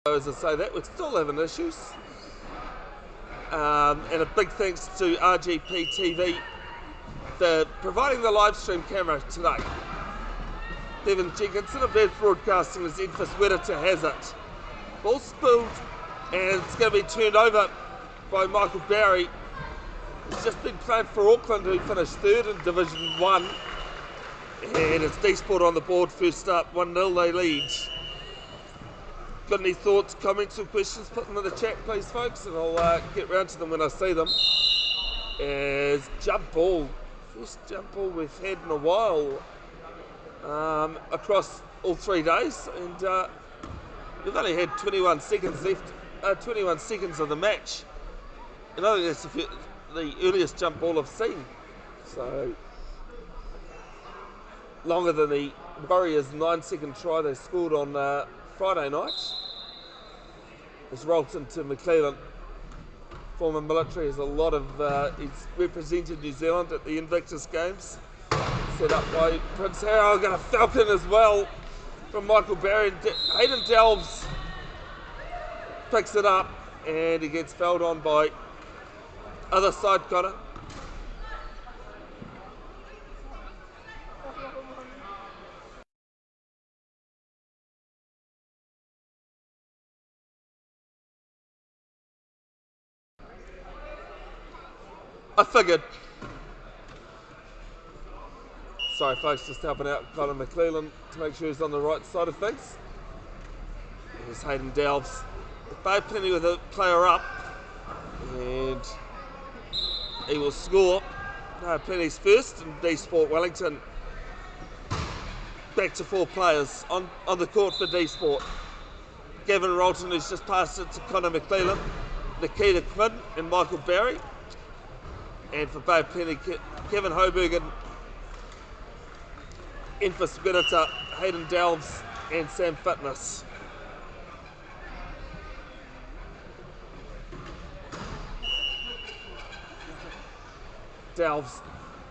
As I say that, we're still having issues. And a big thanks to RGP TV for providing the live stream camera today. Bevin Jenkinson of Advanced Broadcasting is in for Sweater has it. Ball spilled and it's going to be turned over by Michael Barry. He's just been playing for Auckland, who finished third in Division 1. And it's dsport on the board first up, 1-0 they lead. Got any thoughts, comments or questions, put them in the chat please folks, and I'll get round to them when I see them. As jump ball, first jump ball we've had in a while across all 3 days, and we've only had 21 seconds left, 21 seconds of the match. And I think that's the earliest jump ball I've seen. So, longer than the Warriors' 9-second try they scored on Friday night. It's rolled into McClellan. Former military has a lot of, he's represented New Zealand at the Invictus Games. Set up by Prince Harry. I've got a falcon as well from Michael Barry. Hayden Delves picks it up and he gets fouled on by other side Connor. I figured. Sorry folks, just helping out Connor McClellan to make sure he's on the right side of things. Here's Hayden Delves. Bay Penny with a player up. And he will score. No, Penny's first and dsport Wellington. Back to 4 players on the court for dsport. Gavin Rolton, who's just passed it to Connor McClellan, Nikita Quinn and Michael Barry. And for Bay Penny, Kevin Hobergen, Enfys Gwinnett, Hayden Delves and Sam Fitness. Delves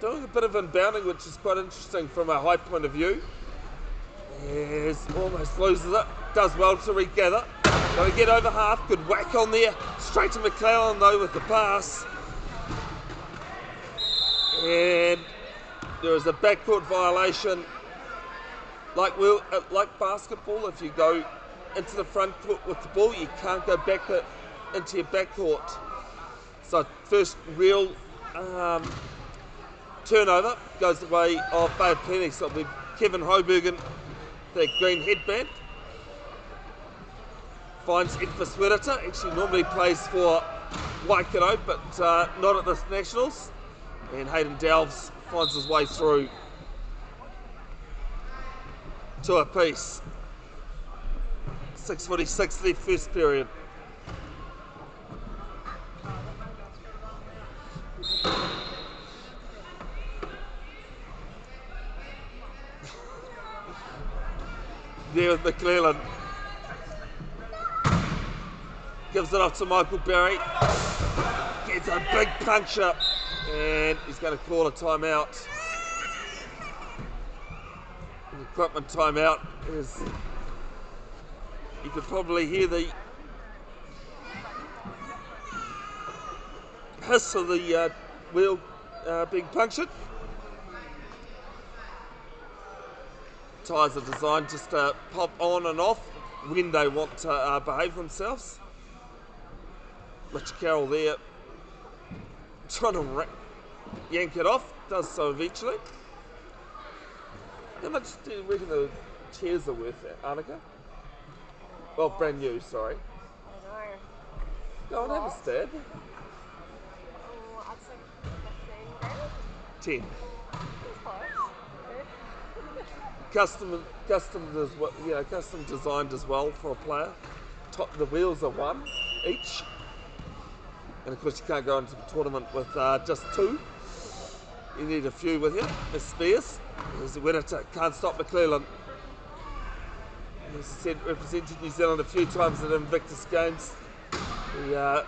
doing a bit of inbounding, which is quite interesting from a high point of view. Yes, almost loses it, does well to regather. Got to get over half, good whack on there, straight to McClellan though with the pass. And there is a backcourt violation. Like basketball, if you go into the front court with the ball, you can't go back into your backcourt. So first real turnover goes the way of Bay Penny. So it'll be Kevin Hobergen, the green headband. Finds Enfys Gwinnett, actually normally plays for Waikato, but not at this Nationals. And Hayden Delves finds his way through to a piece. 6:46 left first period. There with McClellan. Gives it off to Michael Barry. Gets a big puncture. And he's going to call a timeout. An equipment timeout. Is you could probably hear the hiss of the wheel being punctured. Tyres are designed just to pop on and off when they want to behave themselves. Richard Carroll there trying to yank it off, does so eventually. How much do you reckon the chairs are worth, Annika? Well, brand new, sorry. I know. Go on, have a stab. Oh, I'd say 15 grand. 10. That's close. Custom designed as well for a player. The wheels are 1 each. And of course you can't go into the tournament with just 2. You need a few with you. Miss Spears, who's the winner, can't stop McClellan. As I said, represented New Zealand a few times at Invictus Games. The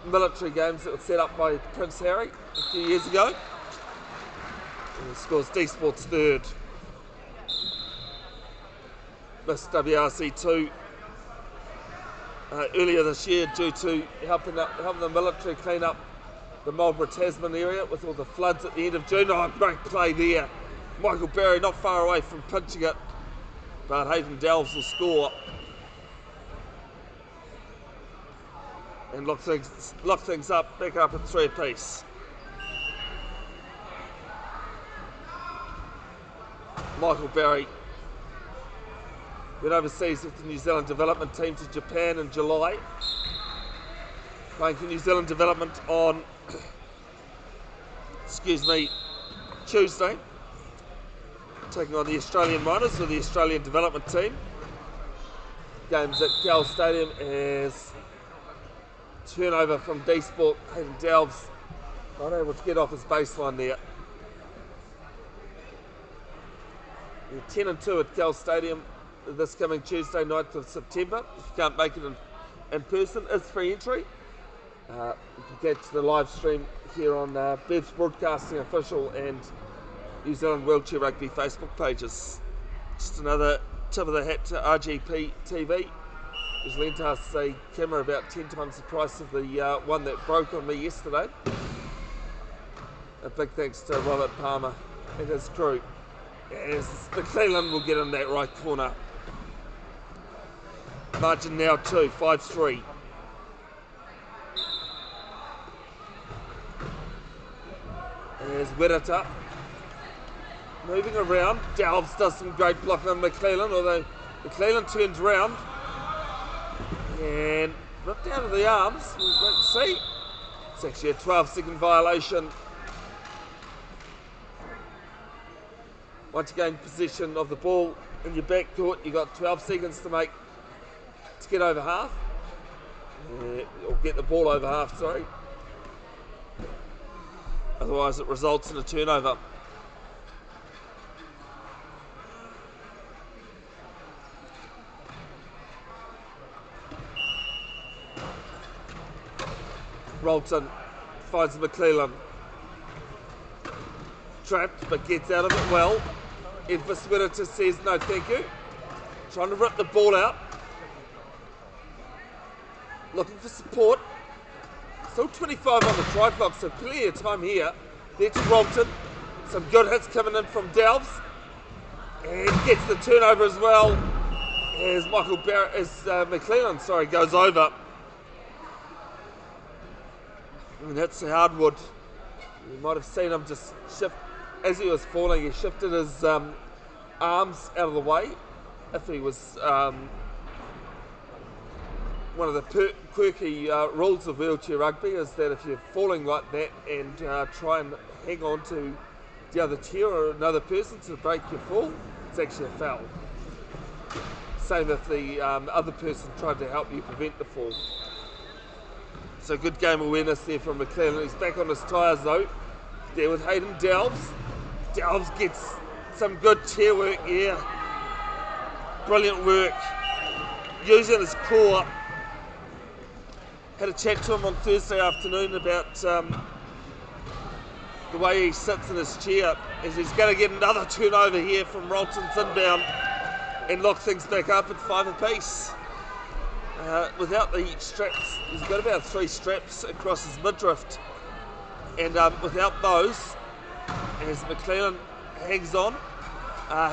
military games that were set up by Prince Harry a few years ago. And he scores dsport's third. Missed WRC2 earlier this year due to helping the military clean up the Marlborough Tasman area with all the floods at the end of June. Oh, great play there. Michael Berry not far away from pinching it, but Hayden Delves will score and lock things up, back up at 3 apiece. Michael Berry went overseas with the New Zealand development team to Japan in July, playing for New Zealand development on Tuesday, taking on the Australian minors with the Australian development team. Games at Cal Stadium as turnover from dsport. Hayden Delves not able to get off his baseline there. 10-2 at Cal Stadium this coming Tuesday, 9th of September. If you can't make it in person, it's free entry. You can catch the live stream here on Bev's Broadcasting Official and New Zealand Wheelchair Rugby Facebook pages. Just another tip of the hat to RGP TV, who's lent us a camera about 10 times the price of the one that broke on me yesterday. A big thanks to Robert Palmer and his crew, as McClellan will get in that right corner. Margin now 2, 5-3. As Werita moving around. Delves does some great blocking on McClellan, although McClellan turns round and ripped out of the arms. We'll wait and see. It's actually a 12-second violation. Once you gain possession of the ball in your back court, you've got 12 seconds to get over half. Or get the ball over half, sorry. Otherwise it results in a turnover. Rolton finds McClellan. Trapped, but gets out of it well. Edvis Werita says no thank you. Trying to rip the ball out. Looking for support. Still 25 on the try clock, so plenty of time here. There to Rolton. Some good hits coming in from Delves. And gets the turnover as well as McClellan goes over. And that's the hardwood. You might have seen him just shift. As he was falling, he shifted his arms out of the way. If he was one of the quirky rules of wheelchair rugby is that if you're falling like that and try and hang on to the other chair or another person to break your fall, it's actually a foul. Same if the other person tried to help you prevent the fall. So good game awareness there from McClellan. He's back on his tyres though. There with Hayden Delves. Delves gets some good chair work here. Brilliant work. Using his core. Had a chat to him on Thursday afternoon about the way he sits in his chair, as he's going to get another turnover here from Rolton's inbound and lock things back up at 5 apiece. Without the straps, he's got about 3 straps across his midriff, and without those, as McClellan hangs on,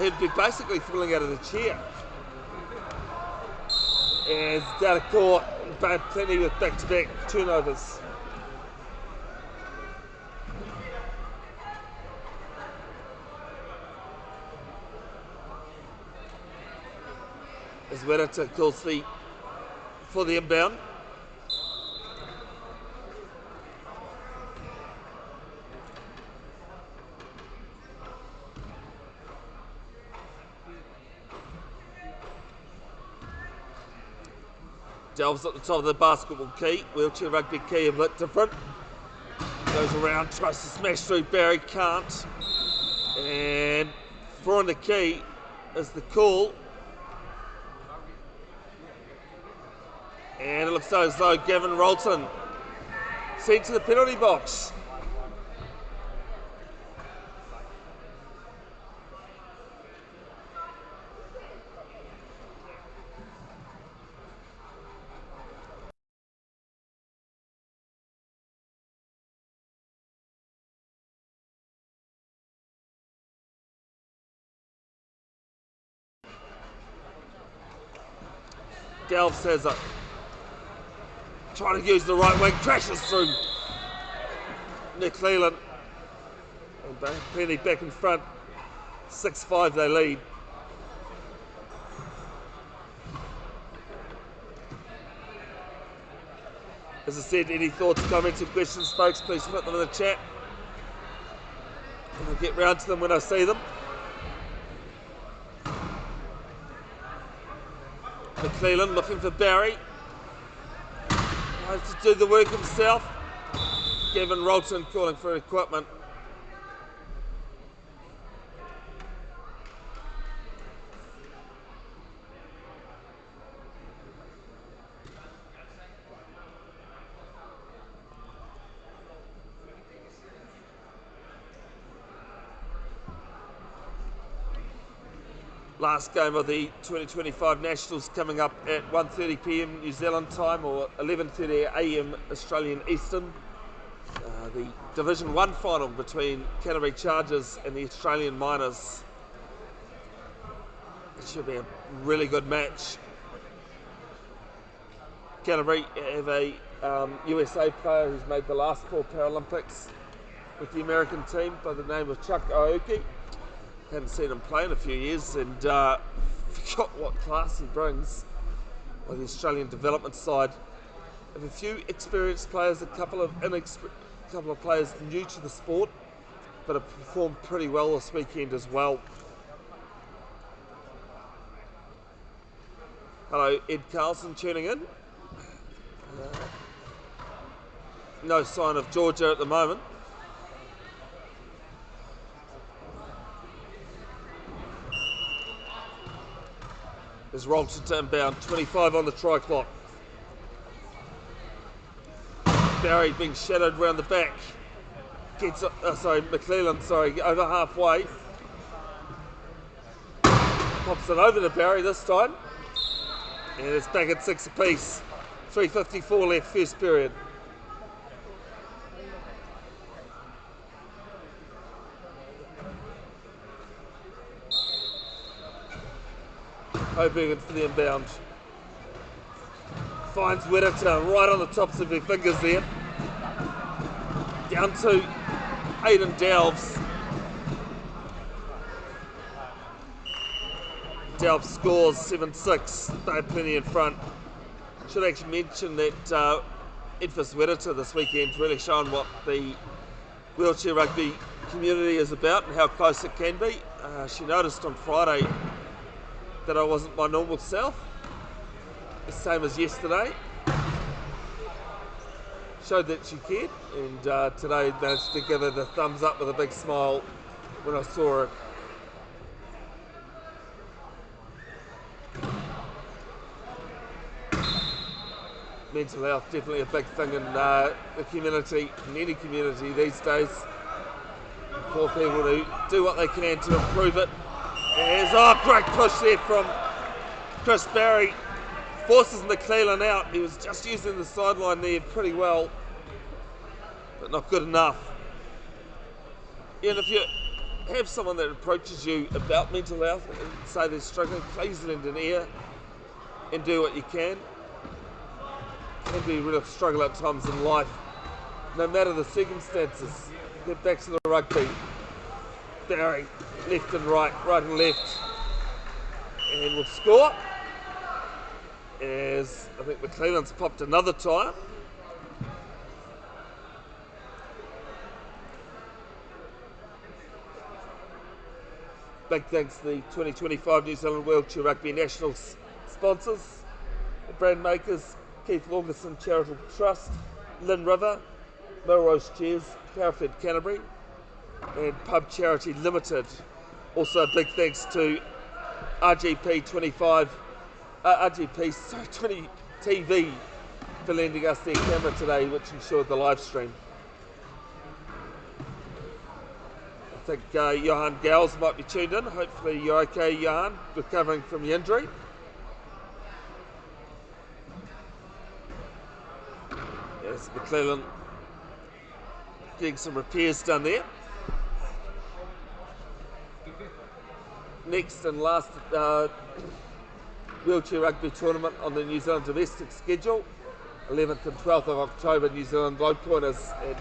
he'd be basically falling out of the chair. As down a court, but plenty with back-to-back turnovers. As Werita calls for the inbound. Delves at the top of the basketball key. Wheelchair rugby key a bit different. Goes around, tries to smash through Barry, can't. And throwing the key is the call. And it looks as though Gavin Rolton sent to the penalty box. Delves has it. Trying to use the right wing, crashes through McClellan. And Penny back in front. 6-5 they lead. As I said, any thoughts, comments or questions, folks, please put them in the chat. And I'll get round to them when I see them. McClellan looking for Barry. Tries to do the work himself. Gavin Rolton calling for equipment. Last game of the 2025 Nationals coming up at 1:30 p.m. New Zealand time or 11:30 a.m. Australian Eastern. The Division 1 final between Canterbury Chargers and the Australian Miners. It should be a really good match. Canterbury have a USA player who's made the last 4 Paralympics with the American team by the name of Chuck Aoki. Hadn't seen him play in a few years and forgot what class he brings on the Australian development side. Have a few experienced players, a couple of players new to the sport, but have performed pretty well this weekend as well. Hello, Ed Carlson tuning in. No sign of Georgia at the moment. There's Rolton to inbound, 25 on the try clock. Barry being shadowed round the back. Gets, McClellan, over halfway. Pops it over to Barry this time. And it's back at 6 apiece. 3:54 left first period. Hoping for the inbound. Finds Whittaker right on the tops of their fingers there. Down to Aidan Delves. Delves scores 7-6. They have plenty in front. Should actually mention that Edfus Whittaker this weekend really shown what the wheelchair rugby community is about and how close it can be. She noticed on Friday that I wasn't my normal self, the same as yesterday. Showed that she cared, and today managed to give her the thumbs up with a big smile when I saw her. Mental health, definitely a big thing in the community, in any community these days. For people to do what they can to improve it. There's great push there from Chris Barry. Forces McClellan out. He was just using the sideline there pretty well, but not good enough. And if you have someone that approaches you about mental health and say they're struggling, please lend an ear and do what you can. It can be a real struggle at times in life, no matter the circumstances. Get back to the rugby. Barry, left and right, right and left. And we'll score. As I think McClellan's popped another try. Big thanks to the 2025 New Zealand Wheelchair Rugby Nationals sponsors, the brand makers, Keith Lawgerson Charitable Trust, Lynn River, Melrose Chairs, Powerfed Canterbury, and Pub Charity Limited. Also a big thanks to RGP 20 TV for lending us their camera today, which ensured the live stream. I think Johan Gals might be tuned in. Hopefully you're okay, Johan, recovering from your injury. Yes, McClellan getting some repairs done there. Next and last wheelchair rugby tournament on the New Zealand domestic schedule. 11th and 12th of October, New Zealand Low Pointers at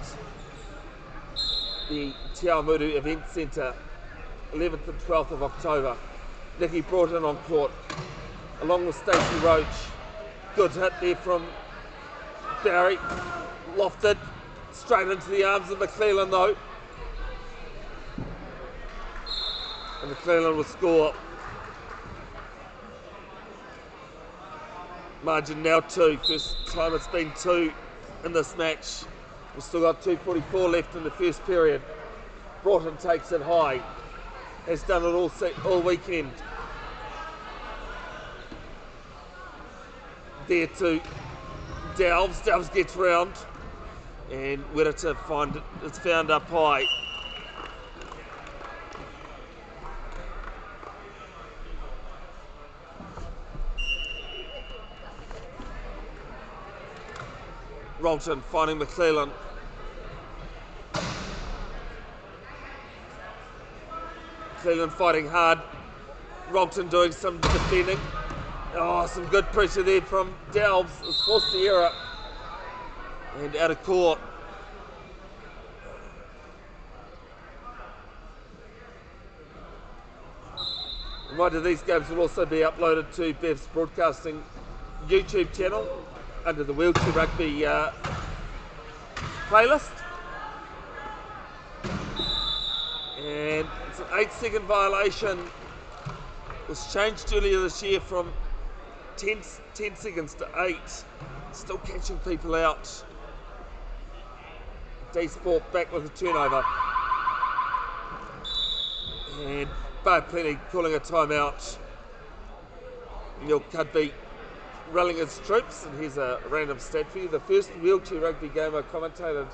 the Te Aomuru Event Centre. 11th and 12th of October. Nikki Broughton on court, along with Stacey Roach. Good hit there from Barry. Lofted straight into the arms of McClellan though. And McClellan will score. Margin now 2. First time it's been 2 in this match. We've still got 2:44 left in the first period. Broughton takes it high. Has done it all weekend. There to Delves. Delves gets round. And Wirata it's found up high. Rolton finding McClellan. McClellan fighting hard. Rolton doing some defending. Oh, some good pressure there from Delves. It's forced the error. And out of court. Reminder, these games will also be uploaded to Bev's Broadcasting YouTube channel under the Wheelchair Rugby playlist. And it's an 8-second violation. It was changed earlier this year from 10 seconds to 8. Still catching people out. dsport back with a turnover. And Barb Plenty calling a timeout. Neil Cudby rallying his troops, and here's a random stat for you. The first wheelchair rugby game I commentated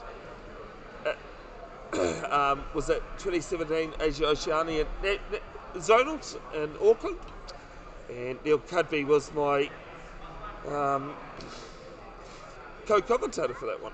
was at 2017 Asia Oceania Zonals in Auckland, and Neil Cudby was my co-commentator for that one.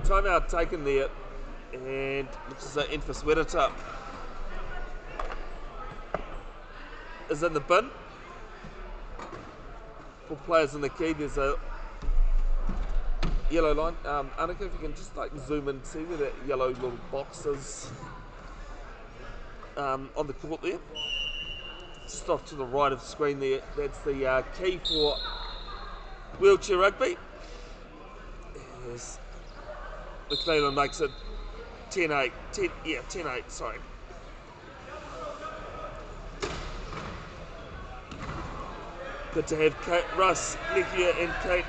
Timeout taken there, and looks as though Enfys Wirata is in the bin. 4 players in the key. There's a yellow line. Annika, if you can just zoom in, see where that yellow little box is on the court there. Just off to the right of the screen there. That's the key for wheelchair rugby. Yes. McClellan makes it 10-8. 10-8, sorry. Good to have Russ, Nikia and Kate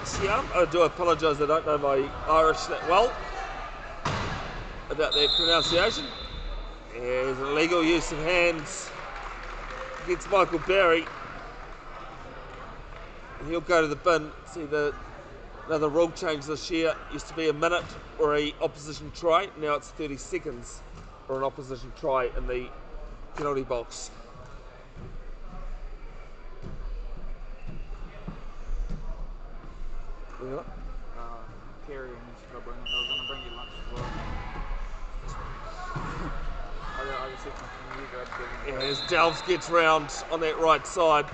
Siam. I do apologise, I don't know my Irish that well about that pronunciation. There's an illegal use of hands against Michael Barry. And he'll go to the bin. See another rule change this year. Used to be a minute or a opposition try. Now it's 30 seconds or an opposition try in the penalty box. Carrie and I was going to bring you lunch as well. I just said from you, grab As Delves gets round on that right side.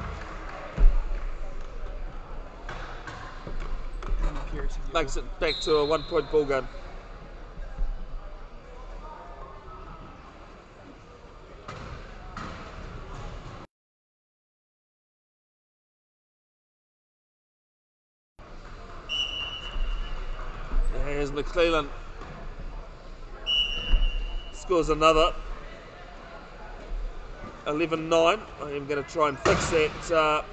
Carrie. makes it back to a 1 point ball game. Here's McClellan. Scores another. 11-9. I am going to try and fix that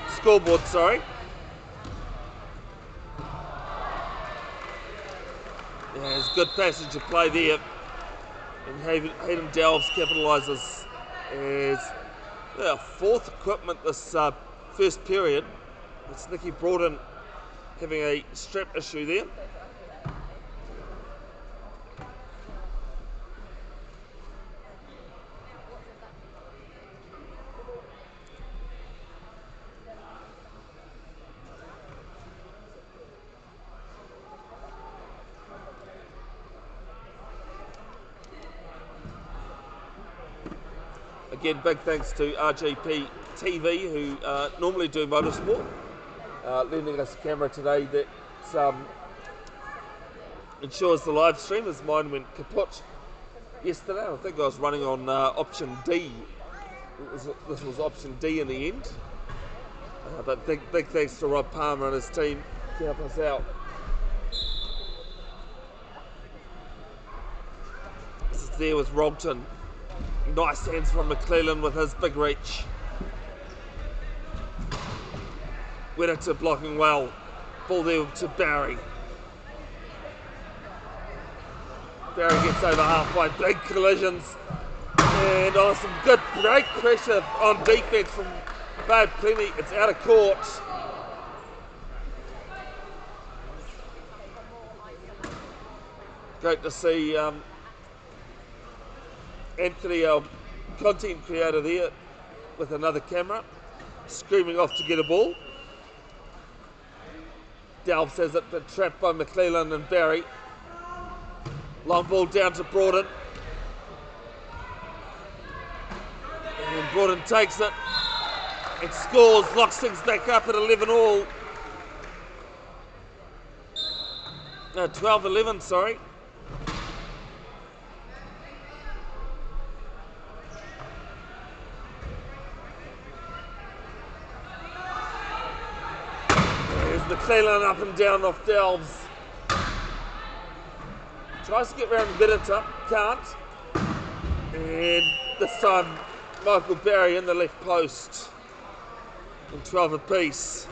scoreboard, sorry. There's good passage of play there. And Hayden Delves capitalises as fourth equipment this first period. It's Nicky Broughton having a strap issue there. Again, big thanks to RGP TV, who normally do motorsport, lending us a camera today that ensures the live stream, as mine went kaput yesterday. I think I was running on option D. This was option D in the end. But big thanks to Rob Palmer and his team to help us out. This is there with Rogton. Nice hands from McClellan with his big reach. Whittaker blocking well. Ball there to Barry. Barry gets over halfway. Big collisions. And some good great pressure on defence from Babe Clenny. It's out of court. Great to see Anthony, our content creator there, with another camera, screaming off to get a ball. Delves has it, but trapped by McClellan and Barry. Long ball down to Broughton. And Broughton takes it and scores, locks things back up at 11-all. 12-11, sorry. McClellan up and down off Delves. Tries to get round Whittaker, can't. And this time Michael Barry in the left post. And 12 apiece.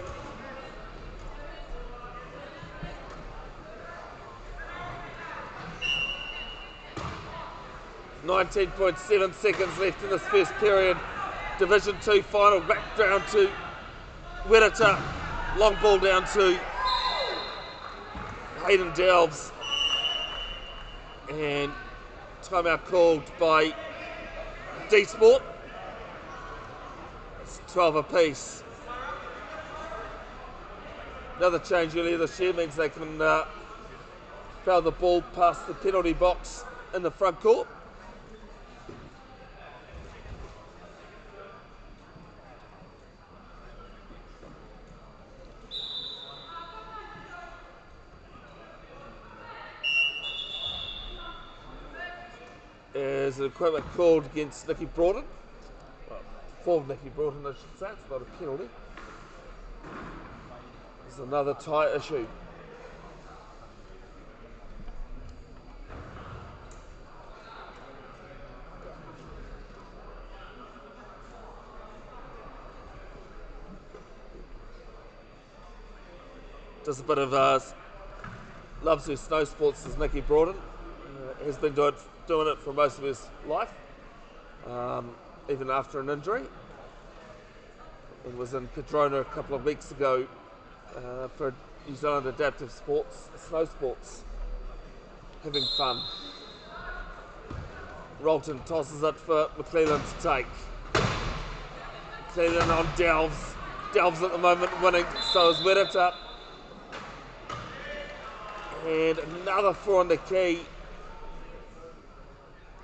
.7 seconds left in this first period. Division 2 final, back down to Whittaker. Long ball down to Hayden Delves. And timeout called by dsport. It's 12 apiece. Another change earlier this year means they can foul the ball past the penalty box in the front court. There's an equipment called against Nicky Broughton. Well, for Nicky Broughton, I should say. It's not a penalty. There's another tie issue. Does a bit of loves her snow sports as Nicky Broughton. Has been doing it for most of his life, even after an injury. He was in Cadrona a couple of weeks ago for New Zealand Adaptive Sports, snow sports, having fun. Rolton tosses it for McClellan to take. McClellan on Delves. Delves at the moment winning, so is Whittaker. And another 4 on the key.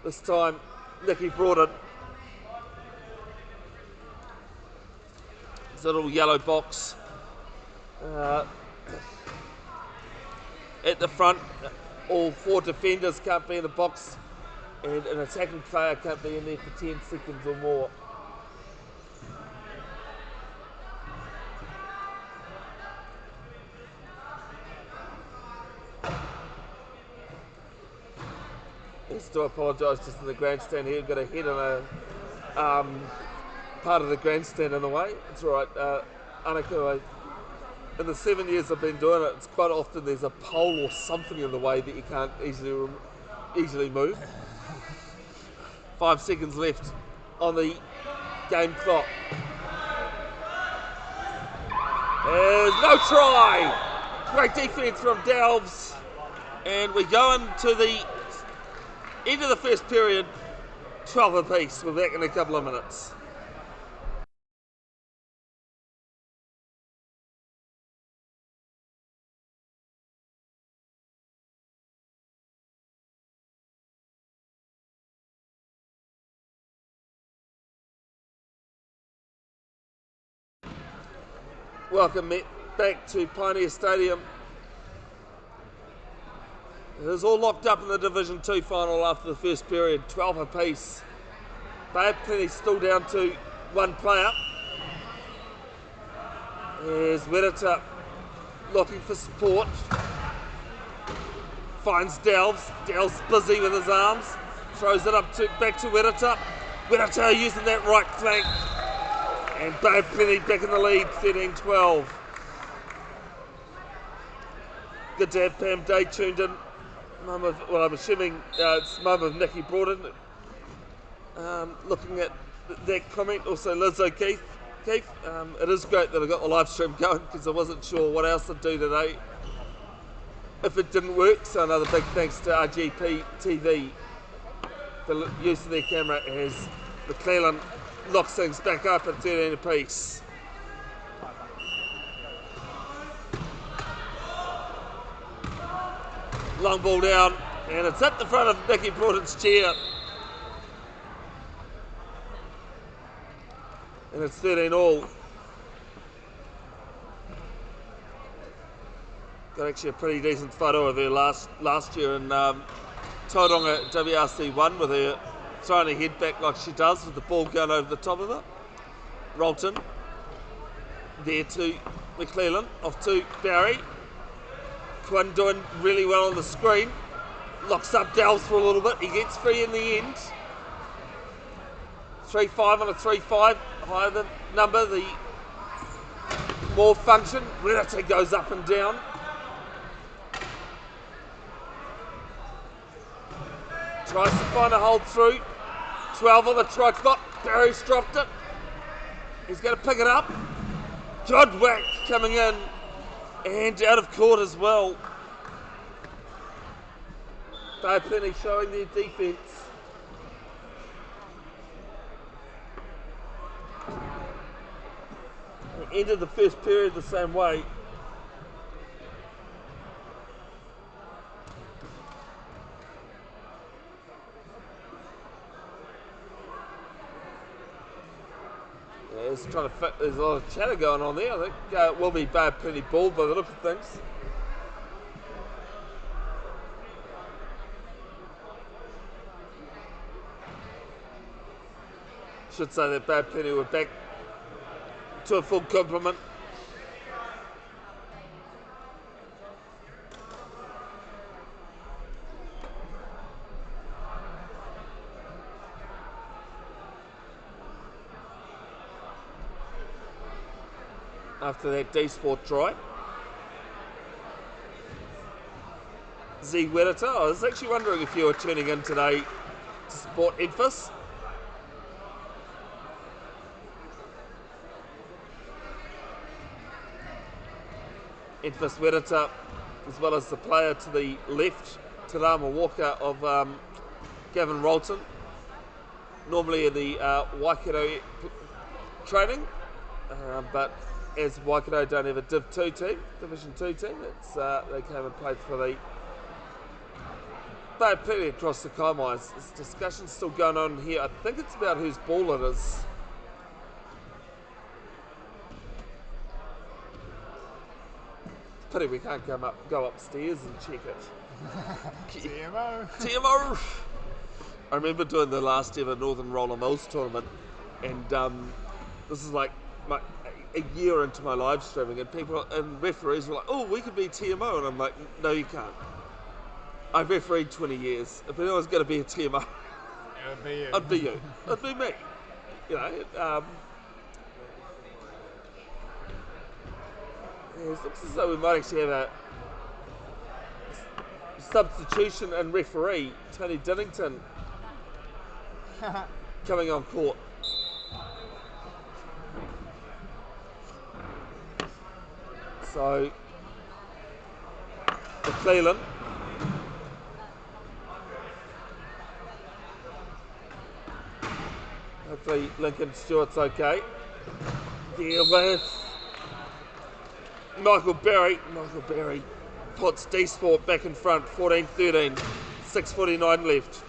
This time, Nicky Broughton. There's a little yellow box At the front, all 4 defenders can't be in the box, and an attacking player can't be in there for 10 seconds or more. Just to apologise, just in the grandstand here, got a head on a part of the grandstand in the way. It's all right, Annika. In the 7 years I've been doing it, it's quite often there's a pole or something in the way that you can't easily move. 5 seconds left on the game clock. There's no try. Great defence from Delves, and we go into the end of the first period, 12 apiece. We're back in a couple of minutes. Welcome back to Pioneer Stadium. It is all locked up in the Division 2 final after the first period, 12 apiece. Bevin still down to 1 player. There's Wedata looking for support. Finds Delves. Delves busy with his arms. Throws it back to Wedata. Wedata using that right flank. And Bevin back in the lead, 13-12. Good to have Pam Day tuned in. I'm assuming it's mum of Nicky Broughton. Looking at that comment, also Liz O'Keefe. It is great that I got the live stream going because I wasn't sure what else to do today if it didn't work. So another big thanks to RGP TV for the use of their camera as McClellan locks things back up at 13 apiece. Long ball down, and it's at the front of Nicky Broughton's chair. And it's 13 all. Got actually a pretty decent photo of her last year in Tauranga WRC1 with her throwing her head back like she does with the ball going over the top of her. Rolton there to McClellan, off to Barry. Quinn doing really well on the screen. Locks up Delves for a little bit. He gets free in the end. 3-5 on a 3-5. Higher the number, the more function. Renata goes up and down. Tries to find a hold through. 12 on the try clock. Barry's dropped it. He's going to pick it up. Jodwack coming in. And out of court as well. Bevin showing their defence. They ended the first period the same way. It's trying to fit, there's a lot of chatter going on there. I think it will be Bevin ball by the look of things. Should say that Bevin were back to a full complement. After that dsport try. Z Wedata. I was actually wondering if you were tuning in today to support Edfus. Edfus Wedata, as well as the player to the left, Tarama Walker of Gavin Rolton. Normally in the Waikato training, but as Waikato don't have a Div 2 team, Division 2 team, it's they came and played for the Bevin across the Kaimais. This discussion's still going on here. I think it's about whose ball it is. Pity we can't go upstairs and check it. TMO. TMO! I remember doing the last ever Northern Roller Mills tournament, and this is like a year into my live streaming, and people and referees were like, "Oh, we could be TMO," and I'm like, "No, you can't." I've refereed 20 years. If anyone's going to be a TMO, It would be you. I'd be you. It'd be me. You know. Yeah, it looks as though we might actually have a substitution and referee, Tony Dinnington, coming on court. So, McClellan. Hopefully Lincoln Stewart's okay. There with Michael Berry. Michael Berry puts dsport back in front, 14-13, 6:49 left.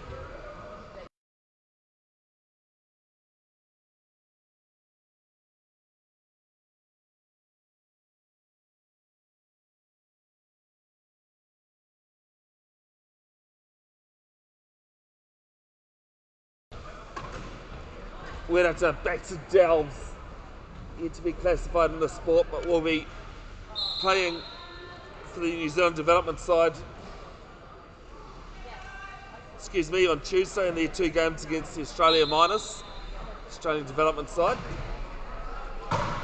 We're back to Delves, yet to be classified in the sport, but will be playing for the New Zealand development side, on Tuesday in their 2 games against the Australian development side.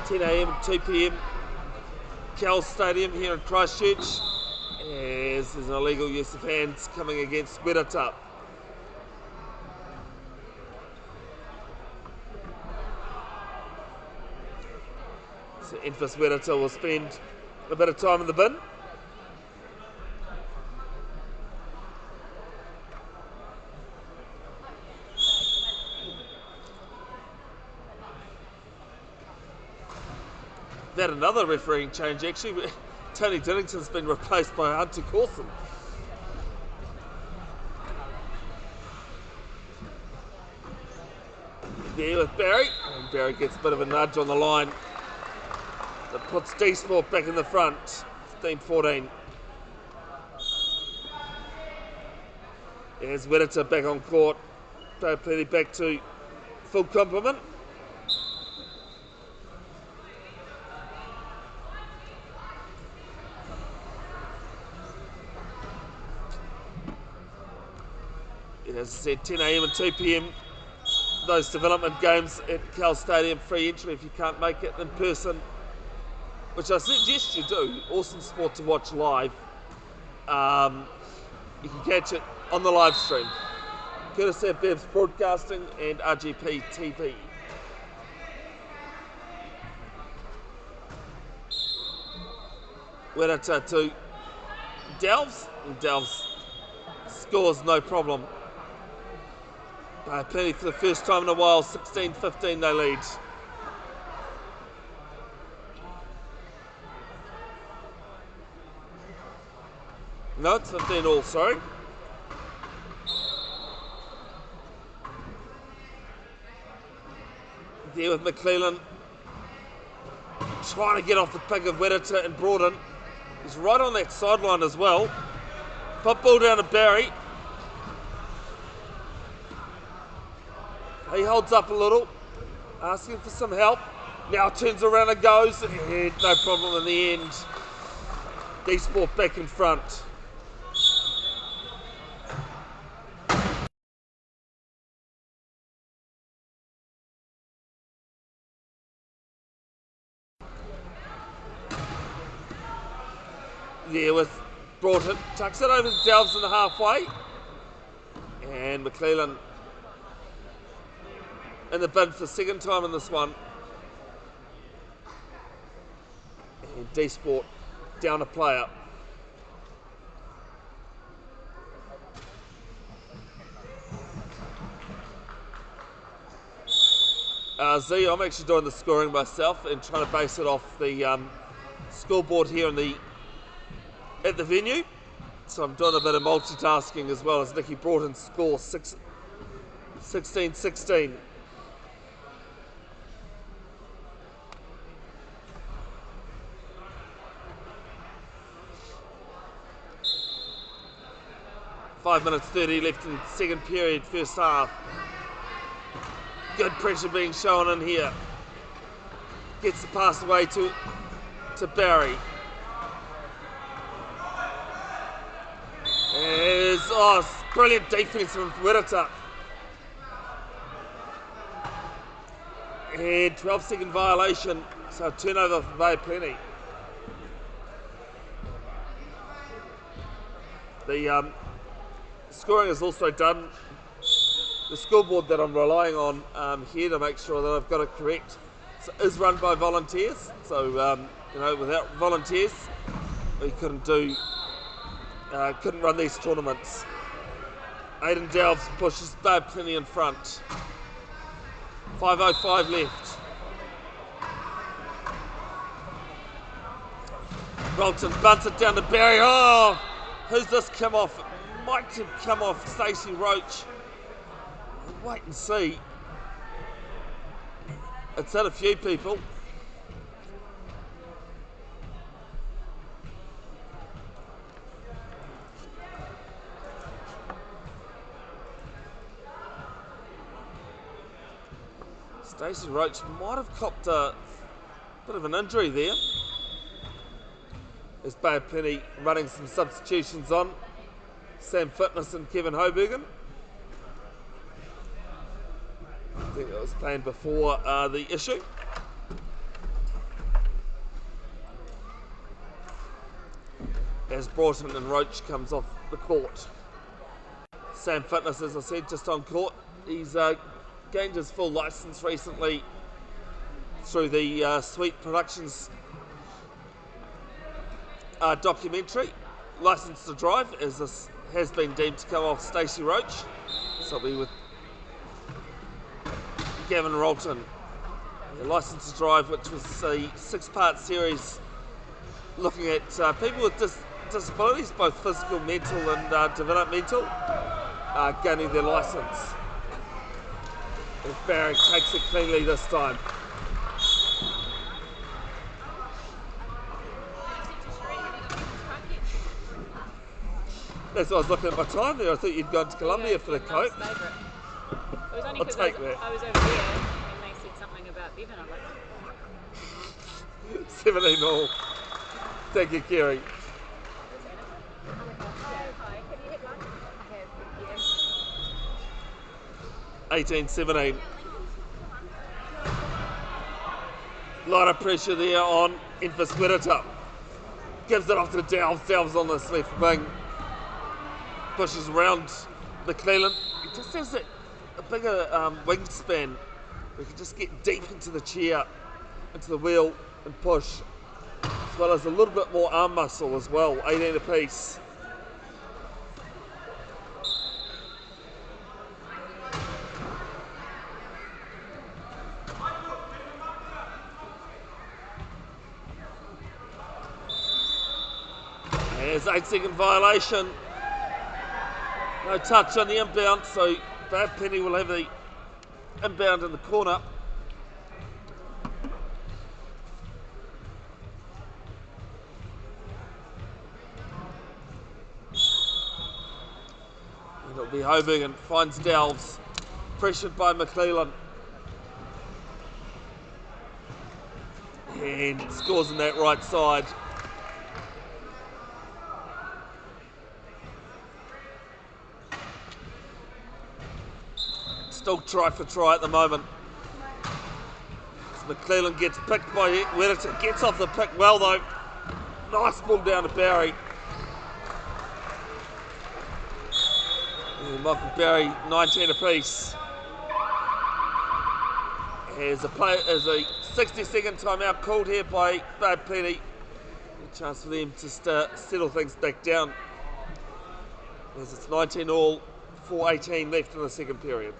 10 a.m. and 2 p.m. Cal Stadium here in Christchurch, as there's an illegal use of hands coming against Werata. So Enfys Werata will spend a bit of time in the bin. We've had another refereeing change actually. Tony Dinnington's been replaced by Hunter Corson. There with Barry, and Barry gets a bit of a nudge on the line. That puts dsport back in the front, 15-14. There's Werata back on court. Plenty back to full complement. As I said, 10 a.m. and 2 p.m. Those development games at Cal Stadium, free entry if you can't make it in person, which I suggest you do. Awesome sport to watch live. You can catch it on the live stream, courtesy of Bev's Broadcasting and RGP TV. Werata to Delves, and Delves scores no problem. Plenty for the first time in a while, 16-15 they lead. No, it's 15 all, sorry. There with McClellan, trying to get off the pick of Werata and Broughton. He's right on that sideline as well. Pop ball down to Barry. He holds up a little, asking for some help. Now turns around and goes, and no problem in the end. dsport back in front. There with Broughton, tucks it over to Delves in the halfway, and McClellan in the bin for the second time in this one. And dsport down a player. Z, I'm actually doing the scoring myself and trying to base it off the scoreboard here at the venue. So I'm doing a bit of multitasking as well as Nicky Broughton's score, 16-16. 5 minutes 30 left in the second period, first half. Good pressure being shown in here. Gets the pass away to Barry. Brilliant defence from Wirata. And 12-second violation, so turnover for Bay Plenty. The scoring is also done. The scoreboard that I'm relying on here to make sure that I've got it correct is run by volunteers. So without volunteers, we couldn't run these tournaments. Aidan Delves pushes Bay Plenty in front. 5:05 left. Rolton bunts it down to Barry. Oh, who's this come off? It might have come off Stacey Roach. We'll wait and see. It's had a few people. Stacey Roach might have copped a bit of an injury there. As Bay Plenty running some substitutions on. Sam Fitness and Kevin Hobergen. I think that was planned before the issue. As Broughton and Roach comes off the court. Sam Fitness, as I said, just on court. He's gained his full licence recently through the Sweet Productions documentary, Licence to Drive, as this has been deemed to come off Stacey Roach. So we with Gavin Rolton. The Licence to Drive, which was a 6-part series looking at people with disabilities, both physical, mental and developmental, gaining their licence. And Barry takes it cleanly this time. That's why I was looking at my time there. I thought you'd gone to Colombia for the Coke. It was only I'll because take that. I was over here and they said something about Bevin. I'm like, 17 all. Thank you, Kerry. Hi, can you hit one? I have, yes. 18-17. Lot of pressure there on Infus Wirata. Gives it off to Delves. Delves on this left wing. Pushes around McClellan. He just has a bigger wingspan. We can just get deep into the chair, into the wheel and push. As well as a little bit more arm muscle as well. 18 apiece. There's 8-second violation. No touch on the inbound, so Bay Plenty will have the inbound in the corner. And it'll be Hobergen, finds Delves, pressured by McClellan. And scores on that right side. Still try for try at the moment. As McClellan gets picked by Wirata, gets off the pick well though. Nice ball down to Barry. And Michael Barry, 19 apiece. As a 60-second timeout called here by Bay Plenty. A chance for them to settle things back down. As it's 19 all, 4:18 left in the second period.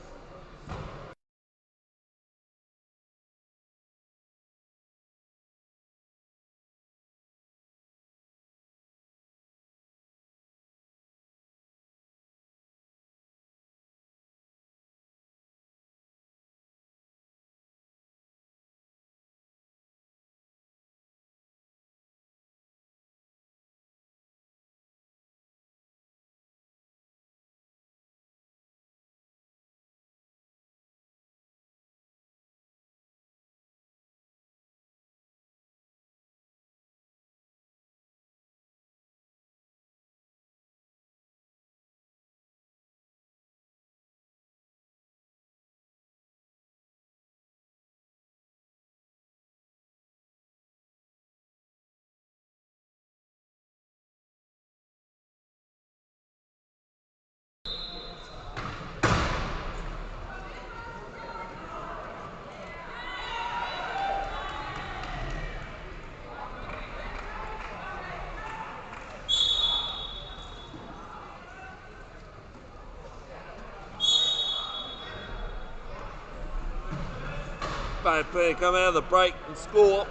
Bay Penny come out of the break and score.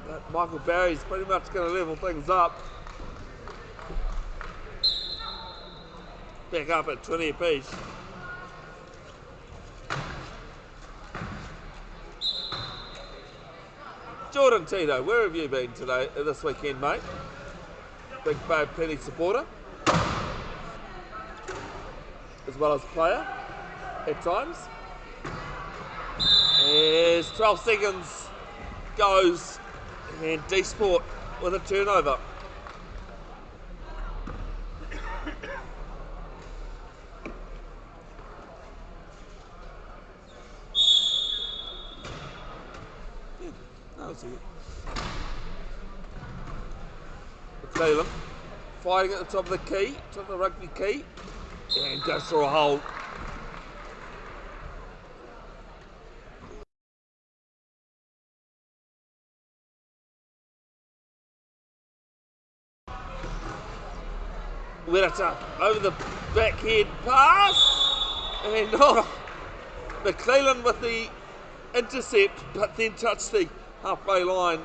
But Michael Barry's pretty much going to level things up. Back up at 20 apiece. Jordan Tito, where have you been today, this weekend, mate? Big Bay Penny supporter, as well as player at times. As 12 seconds goes, and dsport with a turnover. McClellan fighting at the top of the key, top of the rugby key, and goes through a hole. Wirata over the backhead pass, and McClellan with the intercept, but then touched the halfway line.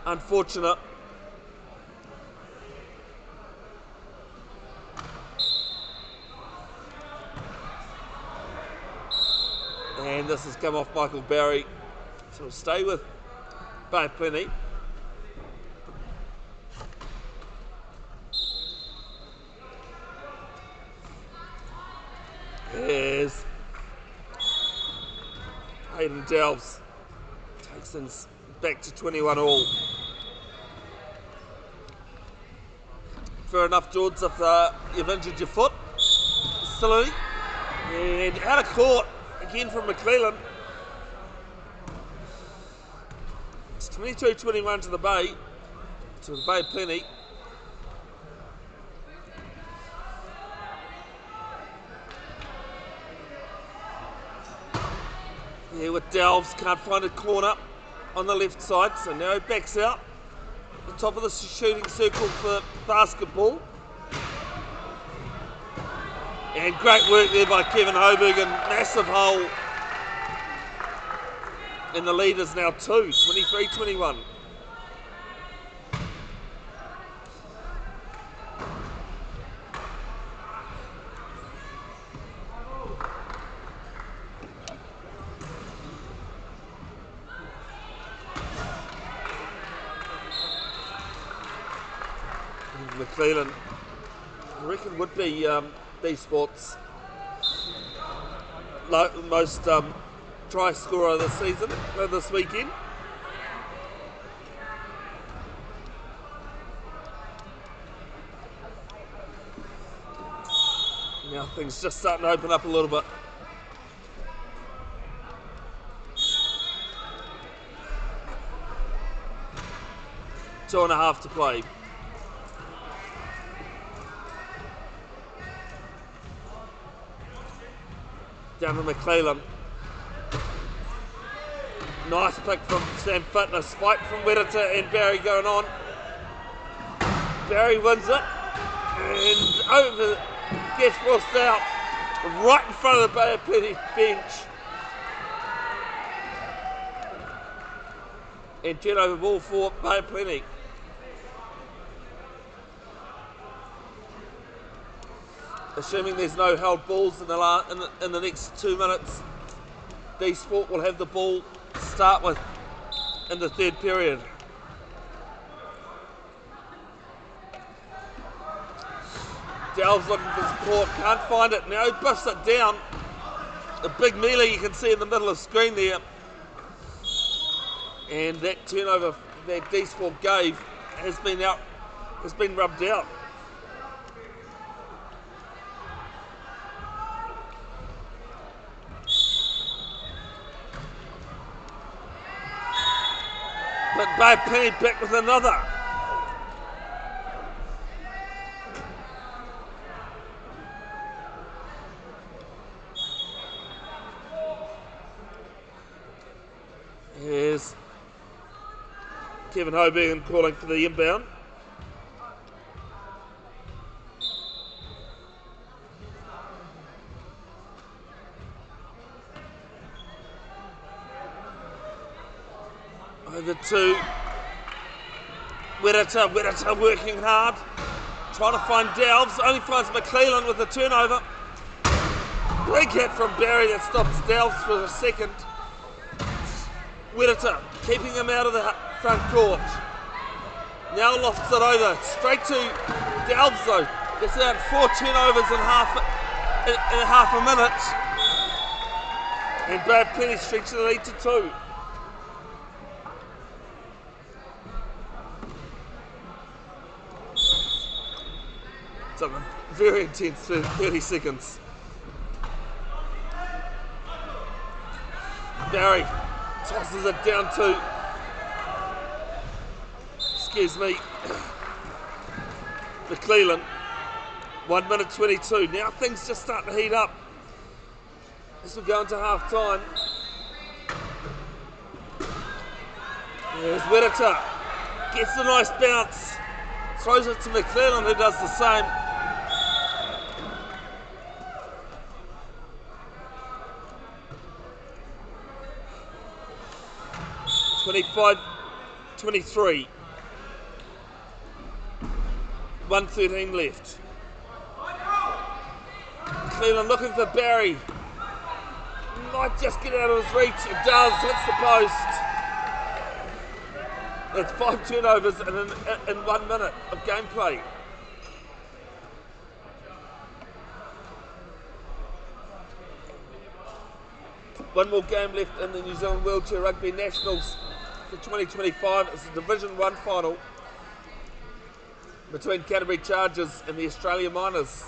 Unfortunate. And this has come off Michael Barry. So we'll stay with Bay Penny. Here's Hayden Delves. Takes things back to 21 all. Fair enough, George, if you've injured your foot. Silly. And out of court again from McClellan. It's 22-21 to the Bay Penny. Yeah, with Delves, can't find a corner on the left side, so now he backs out. The top of the shooting circle for basketball. And great work there by Kevin Hobergen, massive hole. And the lead is now 23-21. McClellan, I reckon, would be dsport's most try scorer this season, this weekend. Now things just starting to open up a little bit. Two and a half to play. Down to McClellan. Nice pick from Sam Fitness. Fight from Wirata and Barry going on. Barry wins it. And over, gets forced out. Right in front of the Bay Penny bench. And turnover ball for Bay Penny. Assuming there's no held balls in the next 2 minutes, dsport will have the ball to start with in the third period. Delves looking for support, can't find it. Now he buffs it down. The big melee you can see in the middle of the screen there. And that turnover that dsport gave has been rubbed out. But Bay Penny back with another. Here's Kevin Hobergen calling for the inbound. Over to Wirata working hard. Trying to find Delves, only finds McClellan with the turnover. Big hit from Barry that stops Delves for a second. Wirata keeping him out of the front court. Now lofts it over, straight to Delves though. Gets out 4 turnovers in half a minute. And Brad Penny stretches the lead to 2. Something very intense for 30 seconds. Barry tosses it down to, McClellan. 1 minute 22. Now things just start to heat up as we go into half time. There's Wirata. Gets a nice bounce. Throws it to McClellan, who does the same. (25-23). 1:13 left. McClellan looking for Barry. Might just get out of his reach. It does. Hits the post. That's 5 turnovers in 1 minute of gameplay. One more game left in the New Zealand Wheelchair Rugby Nationals for 2025. It's a Division 1 final between Canterbury Chargers and the Australia Miners.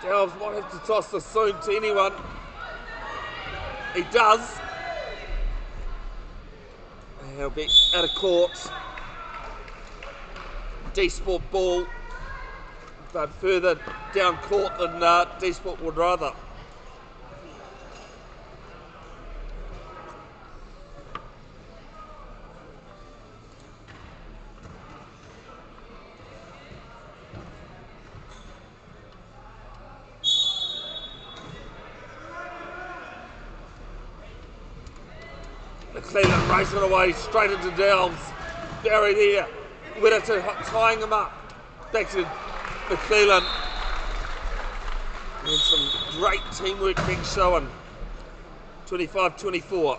Delves might have to toss this soon to anyone. He does. He'll be out of court. dsport ball, but further down court than dsport would rather. McClellan racing away straight into Delves. Barry there. Wirata tying him up. Back to McClellan. And some great teamwork being shown. 25-24.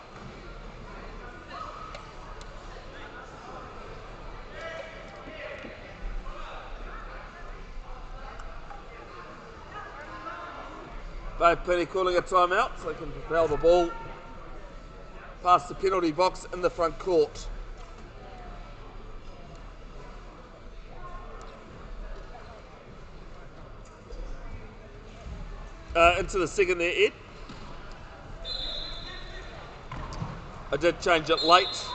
Both Penny calling a timeout so they can propel the ball past the penalty box in the front court. Into the second there, Ed. I did change it late.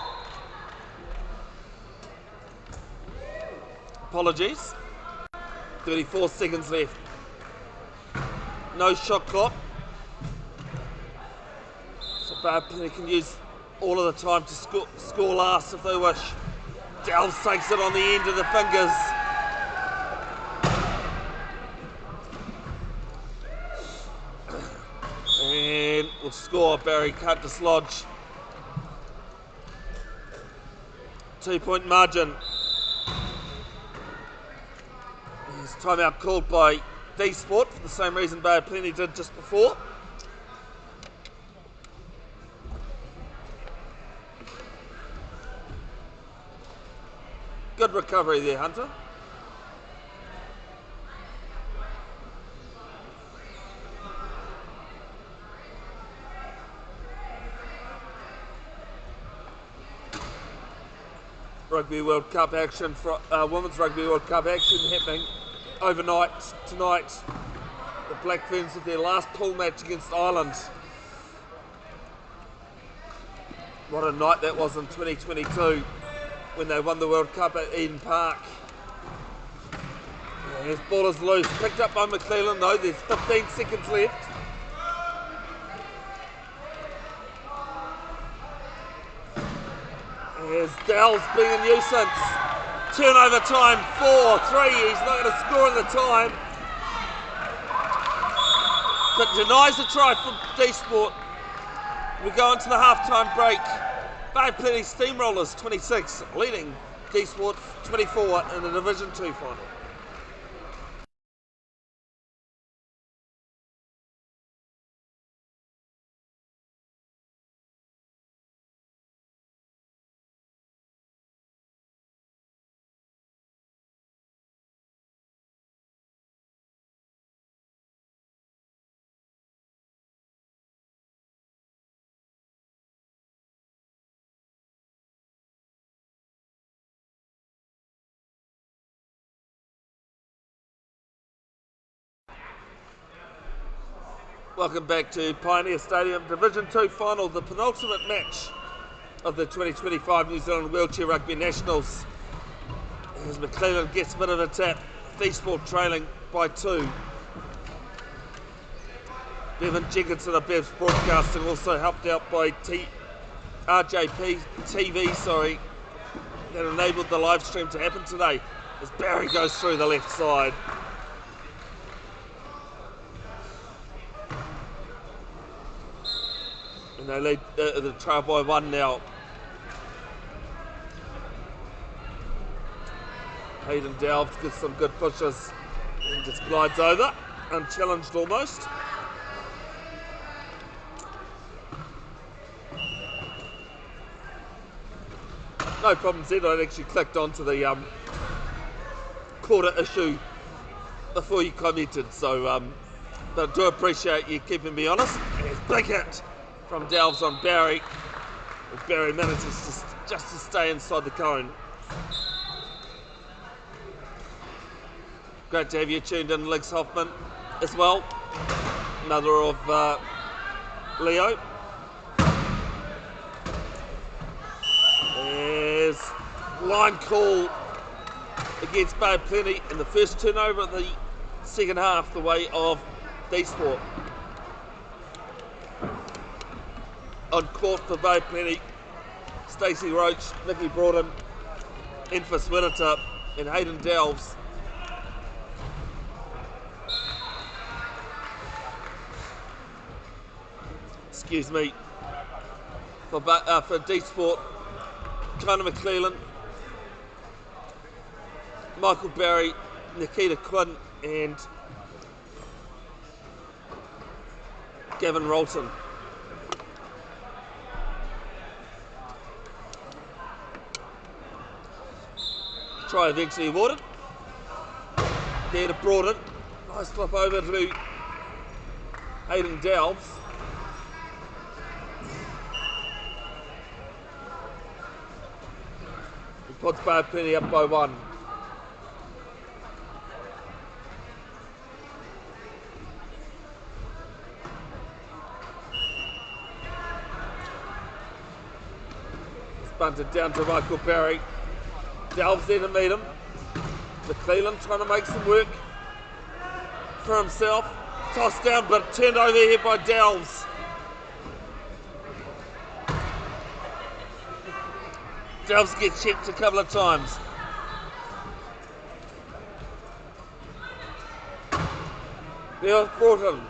Apologies. 34 seconds left. No shot clock. They can use all of the time to score last if they wish. Delves takes it on the end of the fingers. And will score. Barry can't dislodge. 2-point margin. There's timeout called by dsport for the same reason Bay of Plenty did just before. Good recovery there, Hunter. Rugby World Cup action, for Women's Rugby World Cup action happening overnight tonight. The Black Ferns with their last pool match against Ireland. What a night that was in 2022 when they won the World Cup at Eden Park. Yeah, his ball is loose, picked up by McClellan though. There's 15 seconds left. There's Delves being a nuisance. Turnover time, 4-3. He's not going to score in the time. But denies the try from dsport. We go into the half-time break. Bay Plenty Steamrollers 26, leading dsport 24 in the Division 2 final. Welcome back to Pioneer Stadium, Division 2 final, the penultimate match of the 2025 New Zealand Wheelchair Rugby Nationals. As McClellan gets a bit of a tap, dsport trailing by 2. Bevin Jenkinson of Bev's Broadcasting also helped out by RJP TV, that enabled the live stream to happen today as Barry goes through the left side. And they lead the trail by 1 now. Hayden Delves gets some good pushes and just glides over, unchallenged almost. No problems there. I actually clicked onto the quarter issue before you commented, so but I do appreciate you keeping me honest. And it's a big hit from Delves on Barry. Barry manages just to stay inside the cone. Great to have you tuned in, Lex Hoffman, as well. Another of Leo. There's line call against Bay Plenty in the first turnover of the second half, the way of dsport. On court for Bay Plenty, Stacey Roach, Nikki Broughton, Enfys Winnita and Hayden Delves. Excuse me. For dsport, Connor McClellan, Michael Barry, Nikita Quinn and Gavin Rolton. Try eventually awarded. There to Broughton. Nice flip over to Hayden Delves. He puts Bay Plenty up by 1. It's bunted down to Michael Barry. Delves there to meet him. McClellan trying to make some work for himself. Tossed down but turned over here by Delves. Delves gets checked a couple of times. There was Broughton.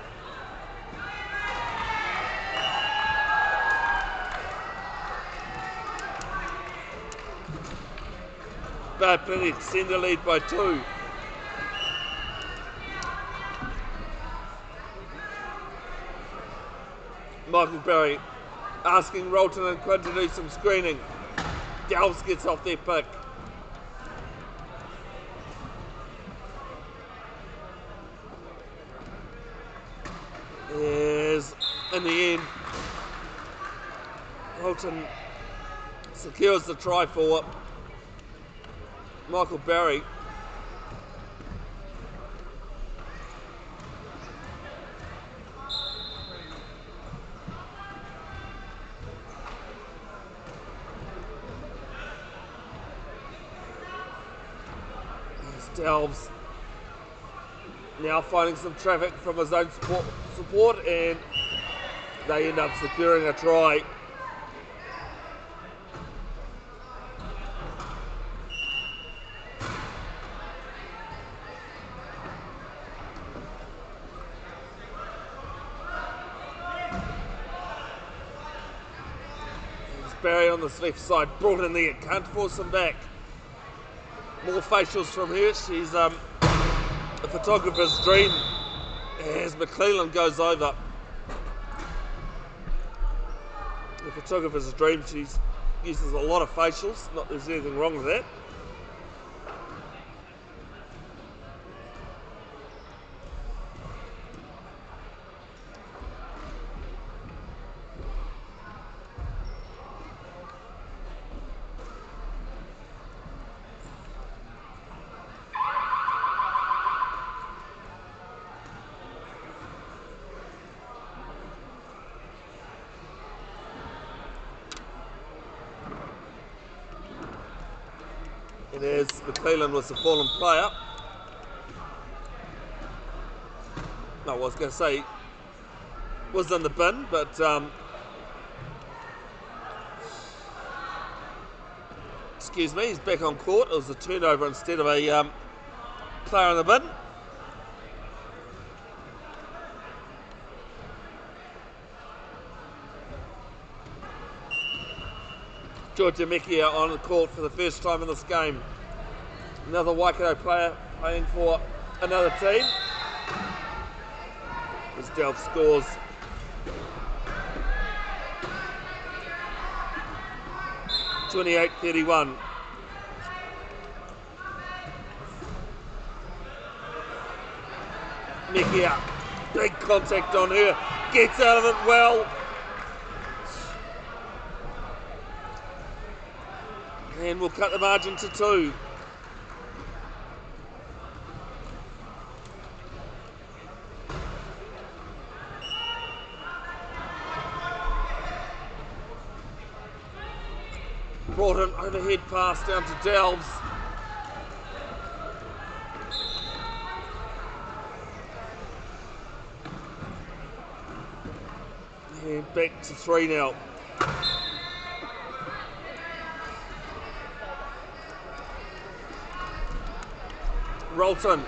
Bay Plenty extend the lead by 2. Michael Barry asking Rolton and Quinn to do some screening. Delves gets off their pick. There's, in the end, Rolton secures the try for Michael Barry. Delves now finding some traffic from his own support and they end up securing a try. Barry on this left side, brought in there, can't force him back. More facials from her. She's a photographer's dream as McClellan goes over. The photographer's dream, she uses a lot of facials, not there's anything wrong with that. And as McClellan was the fallen player, no, I was going to say was in the bin, but excuse me, he's back on court. It was a turnover instead of a player in the bin. Georgia Mekia on the court for the first time in this game. Another Waikato player playing for another team. As Delph scores. (28-31). Mekia, big contact on her, gets out of it well. And we'll cut the margin to 2. Brought an overhead pass down to Delves. And back to 3 now. Rolton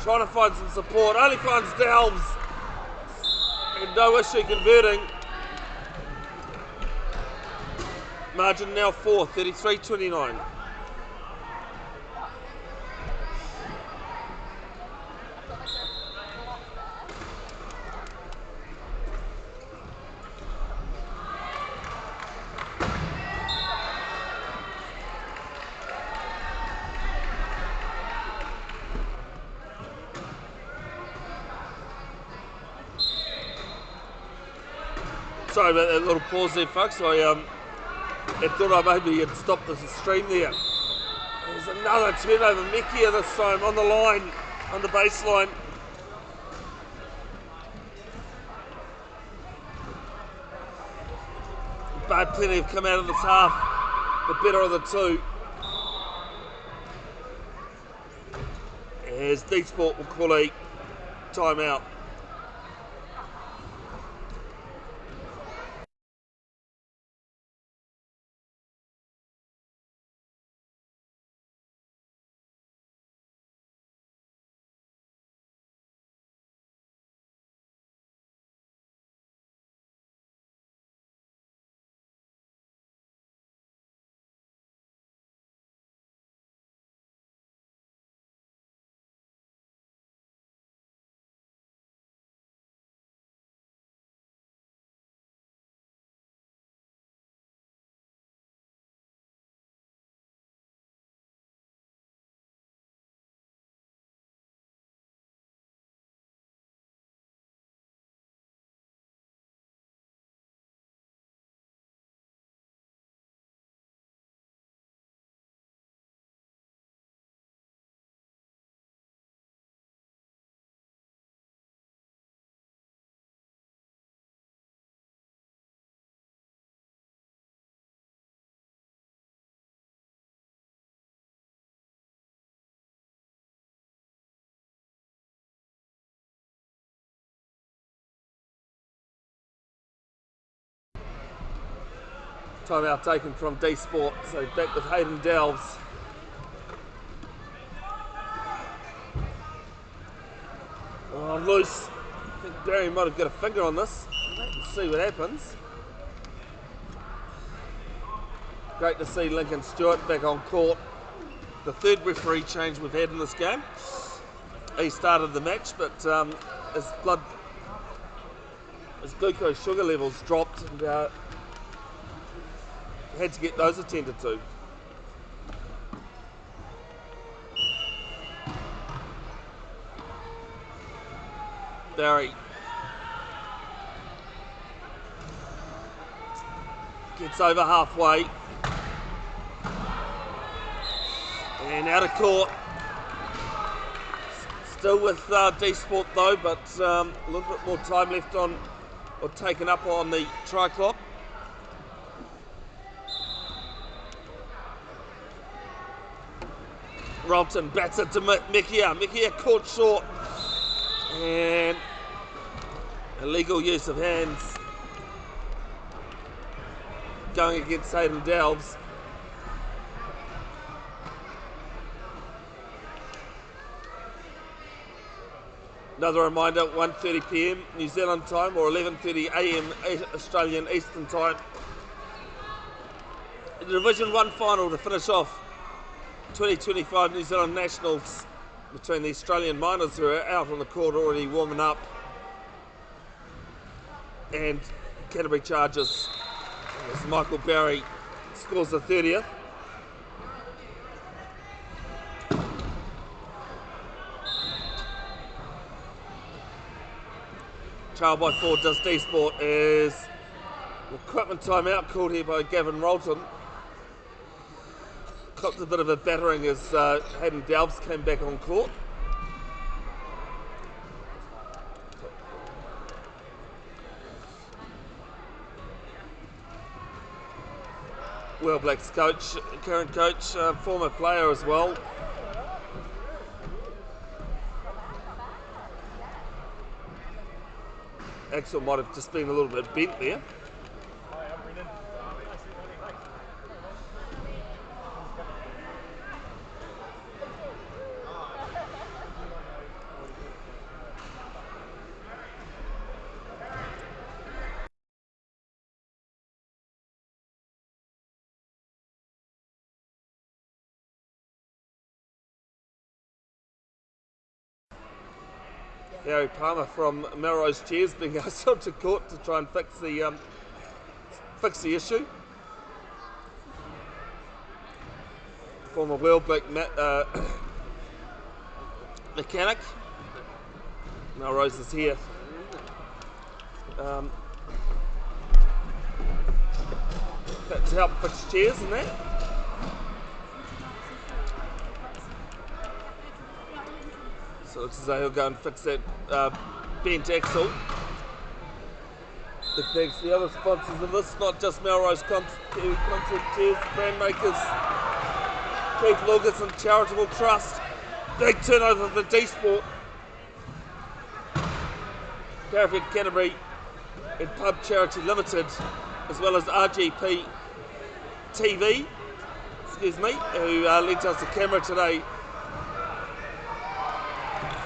trying to find some support, only finds Delves, and no issue converting. Margin now 4, 33-29. Sorry about that little pause there, folks. I thought I maybe had stopped the stream there. There's another turnover. Mekia this time on the line, on the baseline. But plenty have come out of this half. The better of the two. As dsport will call a timeout. Timeout taken from dsport, so back with Hayden Delves. Oh, loose. I think Barry might have got a finger on this. Let's see what happens. Great to see Lincoln Stewart back on court. The third referee change we've had in this game. He started the match, but his glucose sugar levels dropped and had to get those attended to. Barry gets over halfway and out of court. Still with dsport though, but a little bit more time left on, or taken up on the try clock. Rompton bats it to Mikia. Mikia caught short. And illegal use of hands going against Hayden Delves. Another reminder, 1:30 PM New Zealand time or 11:30 AM Australian Eastern time. The Division 1 final to finish off 2025 New Zealand Nationals between the Australian miners who are out on the court already warming up and Canterbury Chargers as Michael Barry scores the 30th. Trail by 4 does dsport as equipment timeout called here by Gavin Rolton. Copped a bit of a battering as Hayden Delves came back on court. Well Black's coach, current coach, former player as well. Axel might have just been a little bit bent there. Harry Palmer from Melrose Chairs being asked onto court to try and fix the issue. Former World Black mechanic. Melrose is here. To help fix chairs and that. So it looks as though he'll go and fix that bent axle. Big thanks to the other sponsors of this, not just Melrose Concert Chairs, brand makers, Keith Lawgerson Charitable Trust. Big turnover for dsport. Parafed Canterbury and Pub Charity Limited, as well as RGP TV, who lent us a camera today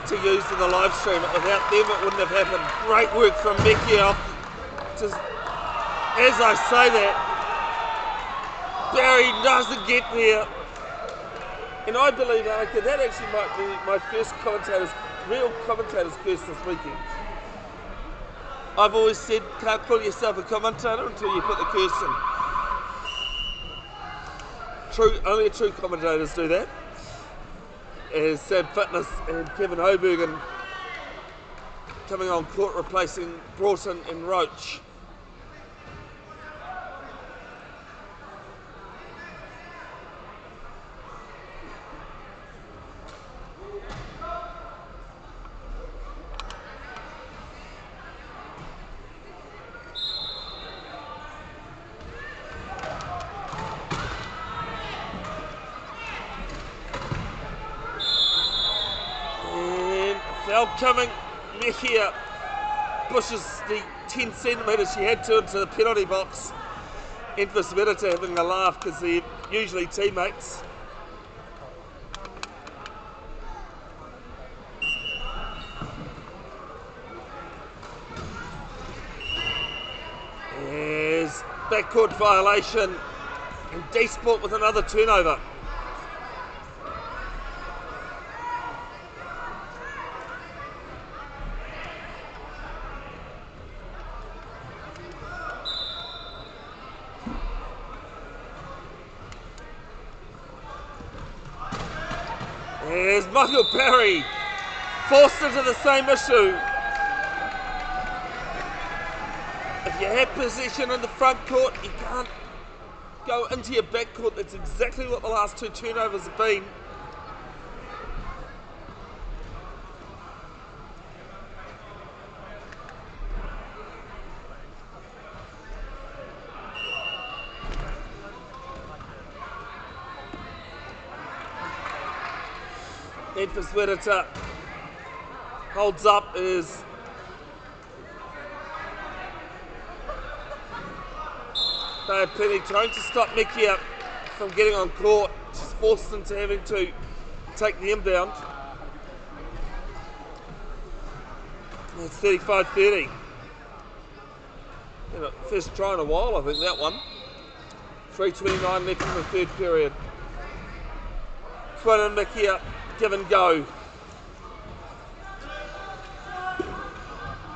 to use in the live stream. Without them it wouldn't have happened. Great work from Mickey off. Just as I say that, Barry doesn't get there. And I believe, Annika, that actually might be my first real commentator's curse this weekend. I've always said, can't call yourself a commentator until you put the curse in. Only true commentators do that. As Sam Fitness and Kevin Hobergen coming on court, replacing Broughton and Roach. Coming, Mejia pushes the 10 centimetres she had to into the penalty box. Enfys Merita having a laugh because they're usually teammates. As backcourt violation And dsport with another turnover. There's Michael Parry, forced into the same issue. If you have possession in the front court, you can't go into your back court. That's exactly what the last two turnovers have been. Memphis Wedita holds up as they have plenty trying to stop Mekia from getting on court. She's forced into having to take the inbound. It's 35-30. First try in a while, I think, that one. 3:29 left in the third period. Quinn and Mekia, give and go.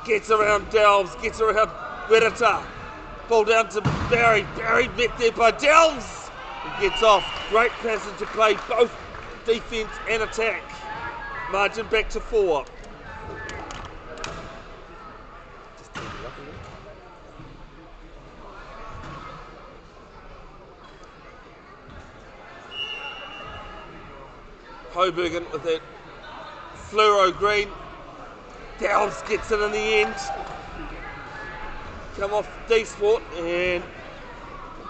Gets around Delves, gets around Wedita. Ball down to Barry. Barry met there by Delves. He gets off. Great passage to play, both defence and attack. Margin back to 4. Hobergen with that fluoro green. Delves gets it in the end. Come off dsport, and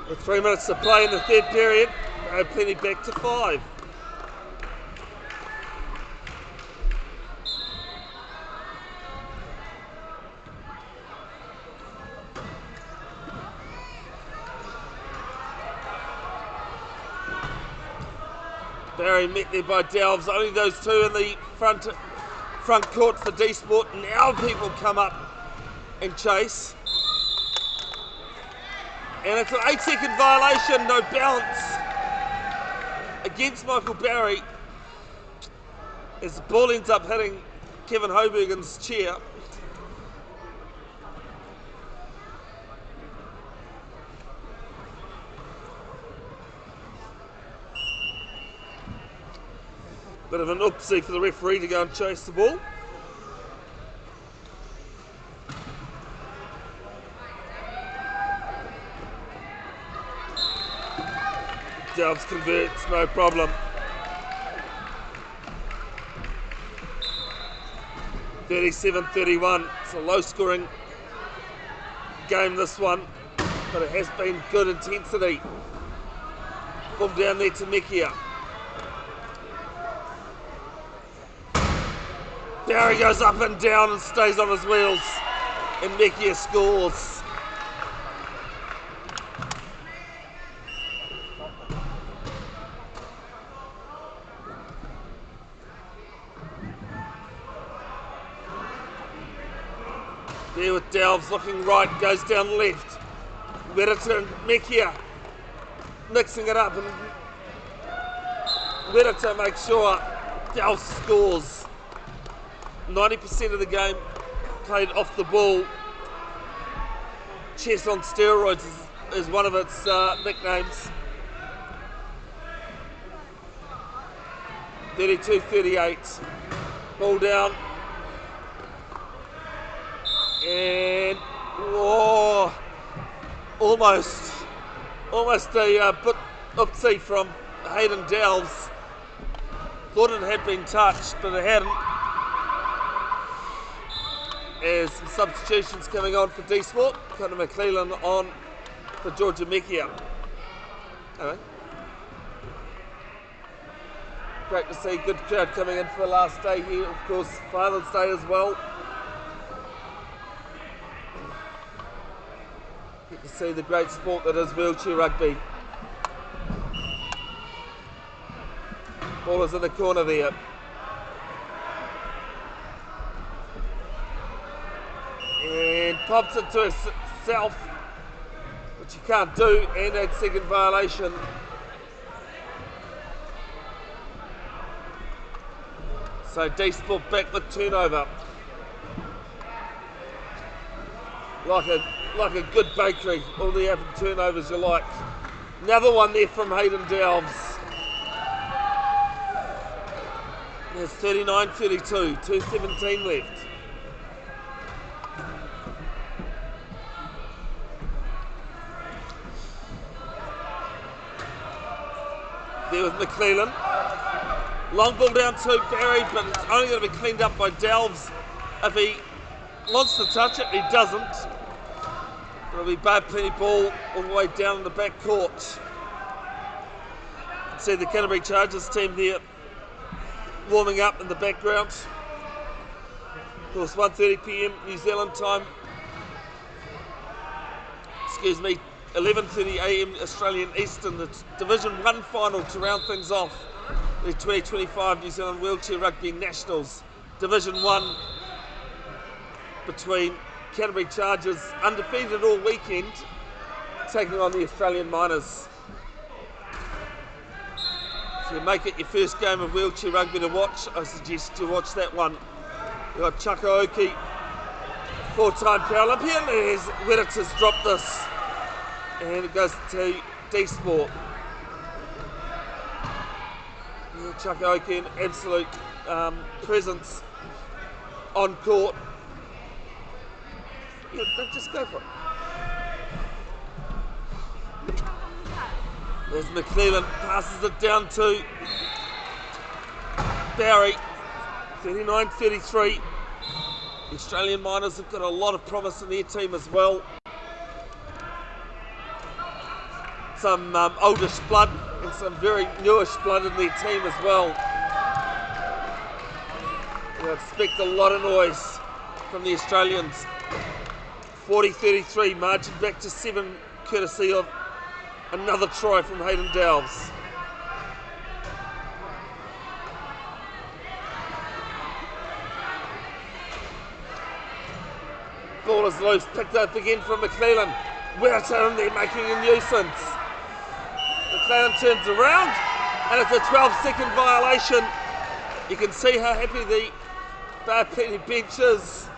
with 3 minutes to play in the third period, they have plenty back to 5. Barry met there by Delves, only those two in the front court for dsport. Now people come up and chase. And it's an 8-second violation, no bounce against Michael Barry as the ball ends up hitting Kevin Hobergen's chair. Bit of an oopsie for the referee to go and chase the ball. Delves converts, no problem. 37-31. It's a low-scoring game, this one, but it has been good intensity. Ball down there to Mekia. Barry goes up and down and stays on his wheels, and Mekia scores. There with Delves looking right, goes down left. Wedita and Mekia mixing it up, and Wedita makes sure Delves scores. 90% of the game played off the ball. Chess on steroids is one of its nicknames. 32-38. Ball down. And almost a oopsie from Hayden Delves. Thought it had been touched, but it hadn't. As some substitutions coming on for dsport. Connor McClellan on for Georgia Mekia. Anyway. Great to see, good crowd coming in for the last day here. Of course, Father's Day as well. Get to see the great sport that is wheelchair rugby. Ball is in the corner there. And pops it to herself. which you can't do, and that second violation. So dsport back with turnover. Like a good bakery, all the average turnovers you like. Another one there from Hayden Delves. There's 39-32, 2:17 left. There with McClellan. Long ball down to Barry, but it's only going to be cleaned up by Delves. If he wants to touch it, he doesn't. It'll be bad penny ball all the way down in the back court. You can see the Canterbury Chargers team there warming up in the background. Of course, 1:30 p.m. New Zealand time. 11:30 a.m. Australian Eastern. The Division 1 final to round things off. The 2025 New Zealand Wheelchair Rugby Nationals. Division 1 between Canterbury Chargers, undefeated all weekend, taking on the Australian Miners. If you make it your first game of wheelchair rugby to watch, I suggest you watch that one. You've got Chakaoki, four-time Paralympian, as Wetters dropped this, and it goes to dsport. Yeah, Chakaoki, an absolute presence on court. Yeah, just go for it. There's McClellan, passes it down to Barry, 39-33. The Australian Miners have got a lot of promise in their team as well. Some oldish blood and some very newish blood in their team as well. I expect a lot of noise from the Australians. 40-33, margin back to 7, courtesy of another try from Hayden Delves. Ball is loose, picked up again from McClellan. Wetter in there making a nuisance. McClellan turns around and it's a 12-second violation. You can see how happy the Penny bench is.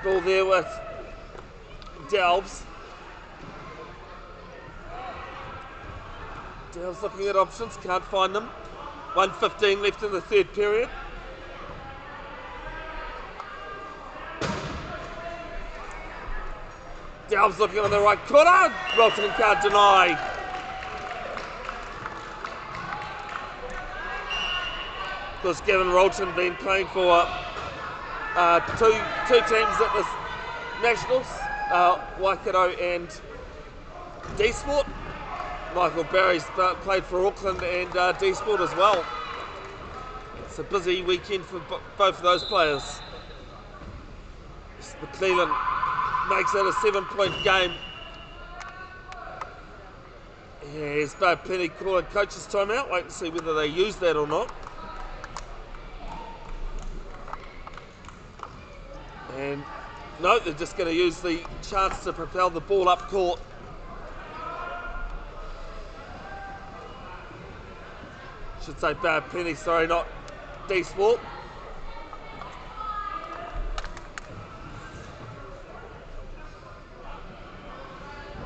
Ball there with Delves. Delves looking at options, can't find them. 1:15 left in the third period. Delves looking on the right corner. Rolton can't deny. Of course, Gavin Rolton been playing for two teams at the Nationals, Waikato and dsport. Michael Barry's played for Auckland and dsport as well. It's a busy weekend for both of those players. McClellan makes it a 7-point game. Here's Bob Penny calling coach's timeout. Wait to see whether they use that or not. And no, they're just going to use the chance to propel the ball up court. Should say Bob Penny, sorry, not dsport.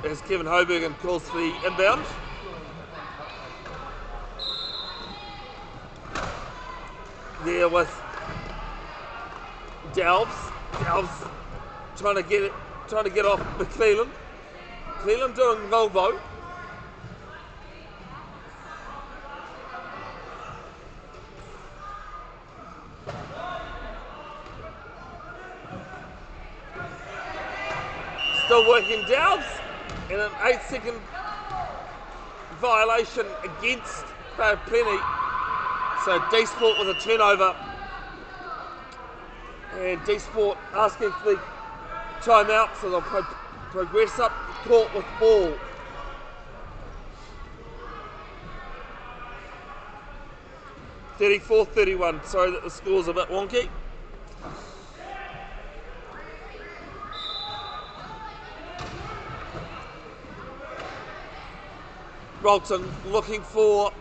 As Kevin Hobergen calls for the inbound. There with Delves trying to get off McClellan. McClellan doing Volvo. Still working Delves, and an 8-second violation against Penny. So dsport with a turnover. And dsport asking for the timeout, so they'll progress up the court with ball. 34-31. Sorry that the score's a bit wonky. Rolton looking for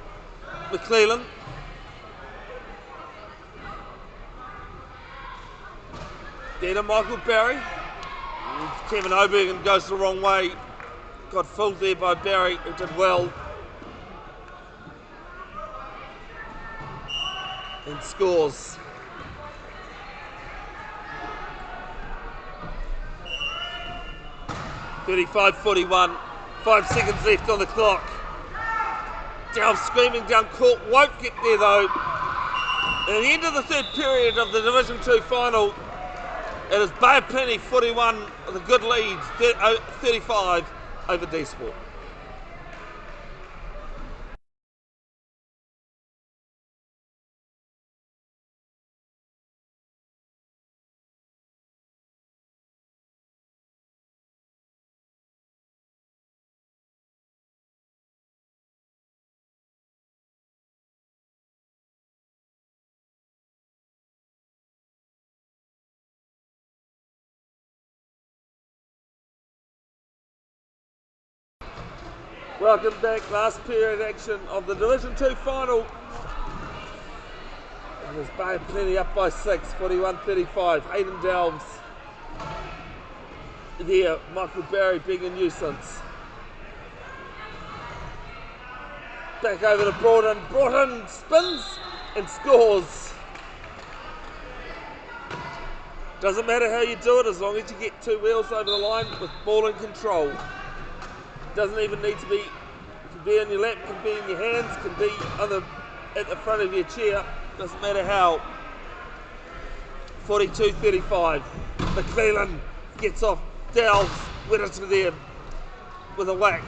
McClellan. Then to Michael Barry. Kevin Obergen goes the wrong way. Got fooled there by Barry, who did well. And scores. (35-41). 5 seconds left on the clock. Down screaming down court, won't get there though. At the end of the third period of the Division 2 final, it is Bay of Plenty 41 with a good lead, 35 over dsport. Welcome back, last period action of the Division 2 final. And there's Bay of Plenty up by 6, 41-35. Hayden Delves there, Michael Barry being a nuisance. Back over to Broughton. Broughton spins and scores. Doesn't matter how you do it as long as you get 2 wheels over the line with ball in control. Doesn't even need to be, it can be on your lap, can be in your hands, can be at the front of your chair, doesn't matter how. 42-35. McClellan gets off, Delves, Whittaker there with a whack.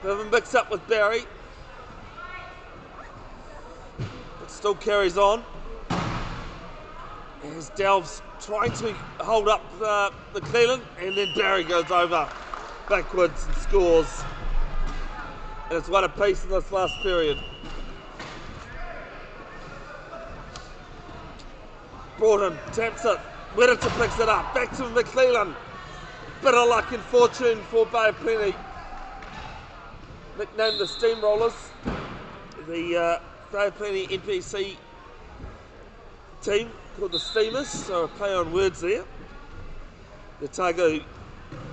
Bevin mixed up with Barry. It still carries on. As Delves trying to hold up McClellan, and then Barry goes over backwards and scores. And it's one apiece in this last period. Broughton taps it. Whittaker picks it up. Back to McClellan. Bit of luck and fortune for Bay of Plenty. Nicknamed the Steamrollers. The Bay of Plenty NPC team called the Steamers, so a play on words there. The Otago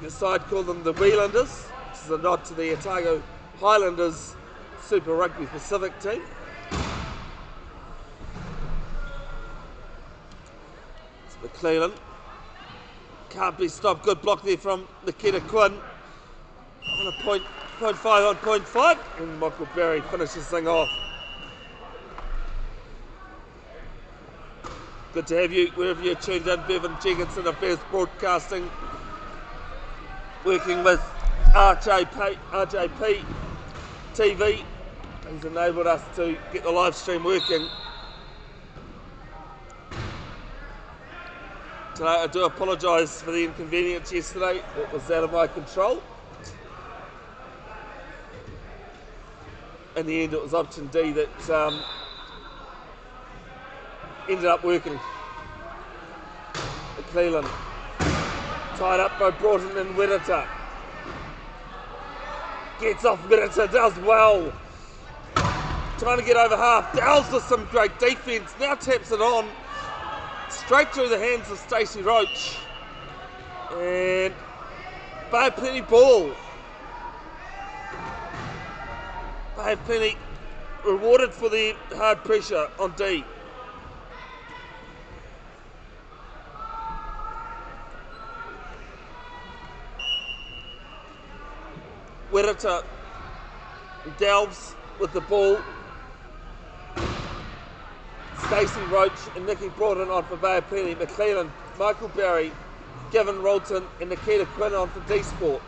side called them the Wheelanders, which is a nod to the Otago Highlanders Super Rugby Pacific team. It's McClellan. Can't be stopped. Good block there from Nikita Quinn. On a point 5 on point 5. And Michael Barry finishes thing off. Good to have you wherever you're tuned in. Bevin, Jenkinson, Affairs Broadcasting. Working with RJP TV. He's enabled us to get the live stream working. Today I do apologise for the inconvenience yesterday. It was out of my control. In the end it was option D that ended up working. McClellan tied up by Broughton and Whittaker. Gets off Whittaker, does well. Trying to get over half. Dowles with some great defence. Now taps it on. Straight through the hands of Stacey Roach. And Bay of Plenty ball. Bay of Plenty rewarded for the hard pressure on D. Whittaker Delves with the ball. Stacey Roach and Nikki Broughton on for Bay of Plenty. McClellan, Michael Barry, Gavin Rolton and Nikita Quinn on for dsport.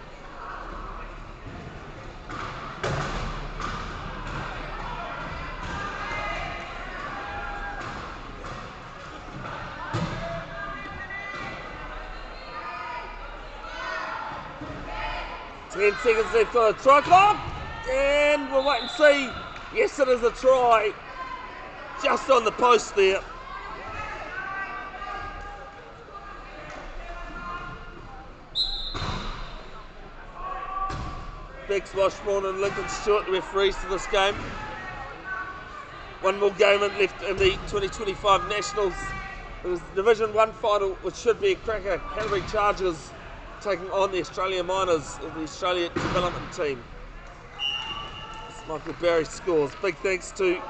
Ten seconds left on the try clock, and we'll wait and see. Yes, it is a try. just on the post there. Bex Washbourne and Lincoln Stewart, the referees for this game. One more game left in the 2025 Nationals. It was the Division 1 final, which should be a cracker. Canterbury Chargers taking on the Australia Miners of the Australia Development Team. As Michael Barry scores. Big thanks to,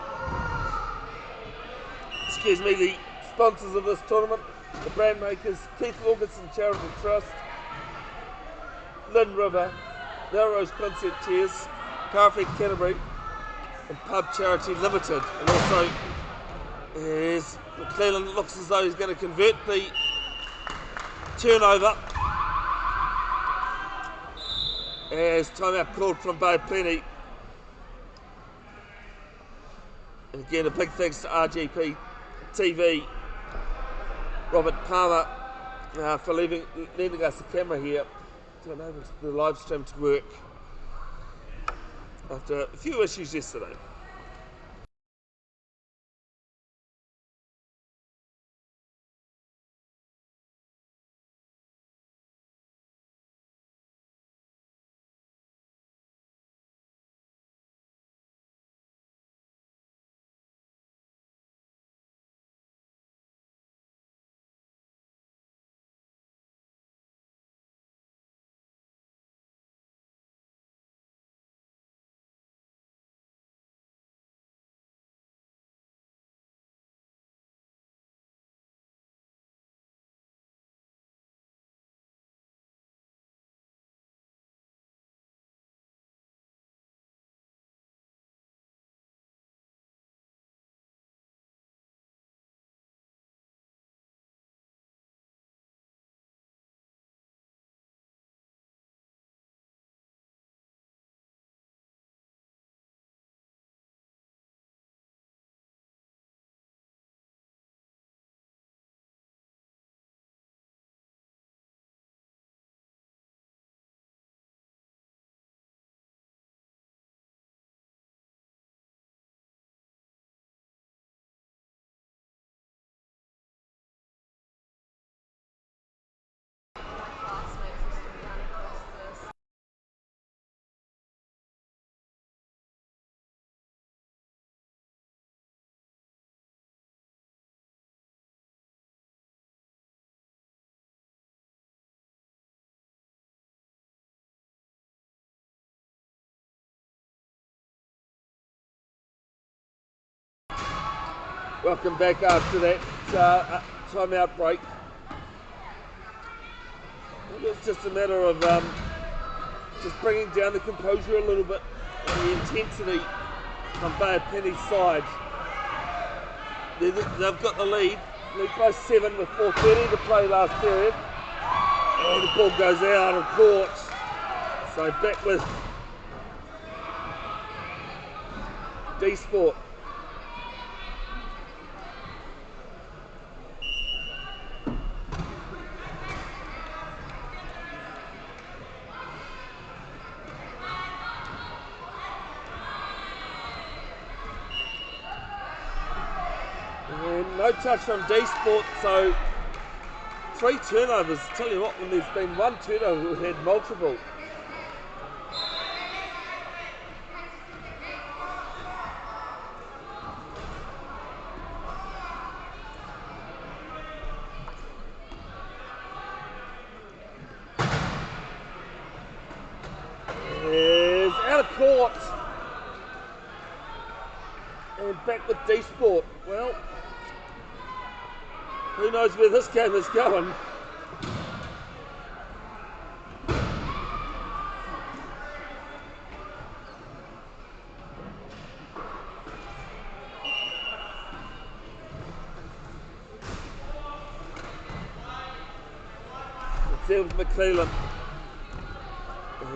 the sponsors of this tournament, the brand makers, Keith Wilkinson Charitable Trust, Lynn River, Melrose Concert Tears, Perfect Canterbury, and Pub Charity Limited. And also, as McClellan looks as though he's going to convert the turnover. As timeout called from Bay Plenty. And again, a big thanks to RGP TV, Robert Palmer, for lending us the camera here to enable the live stream to work after a few issues yesterday. Welcome back after that timeout break. It's just a matter of just bringing down the composure a little bit and the intensity on Bay Penny's side. They've got the lead by 7 with 4:30 to play last period. And the ball goes out of court. So back with dsport. No touch from dsport, so 3 turnovers. Tell you what, when there's been 1 turnover, we've had multiple. Is out of court. And back with dsport. Well, who knows where this game is going? It's there with McClellan.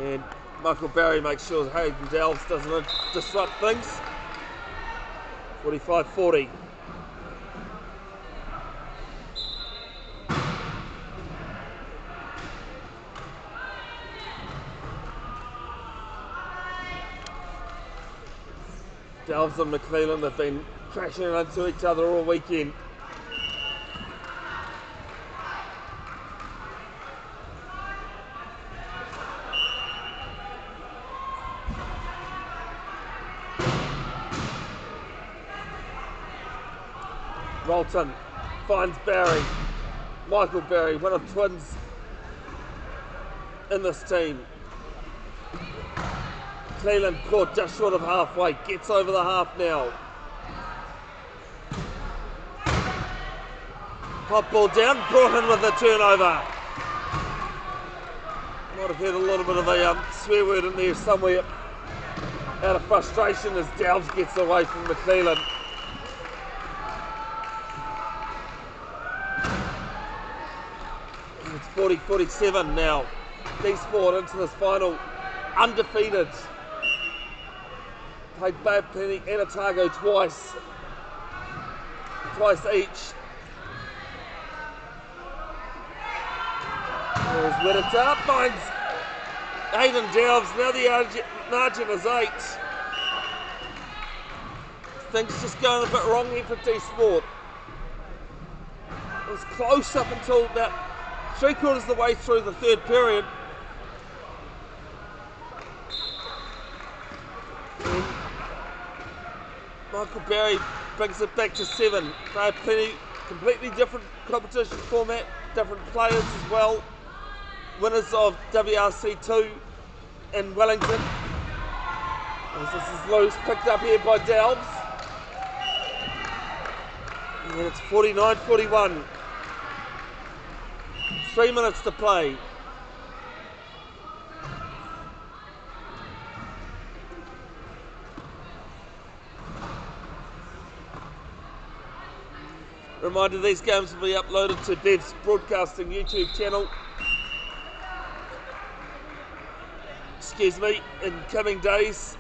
And Michael Barry makes sure Hayden Delves doesn't disrupt things. 45-40. Delves and McClellan have been crashing into each other all weekend. Rolton finds Barry. Michael Barry, one of twins in this team. Cleland caught just short of halfway, gets over the half now. Pop ball down, brought in with a turnover. Might have heard a little bit of a swear word in there somewhere out of frustration as Dowds gets away from McClellan. It's 40-47 now. dsport into this final, undefeated. Played Bay of Plenty and Otago twice each. There's Whittaker, finds Aidan Delves, now the margin is 8. Things just going a bit wrong here for dsport. It was close up until about 3/4 of the way through the third period. And Michael Barry brings it back to 7. Bay of Plenty, completely different competition format, different players as well. Winners of WRC2 in Wellington. As this is loose, picked up here by Delves. And it's 49-41. 3 minutes to play. Reminder, these games will be uploaded to Bev's Broadcasting YouTube channel. Excuse me, in coming days.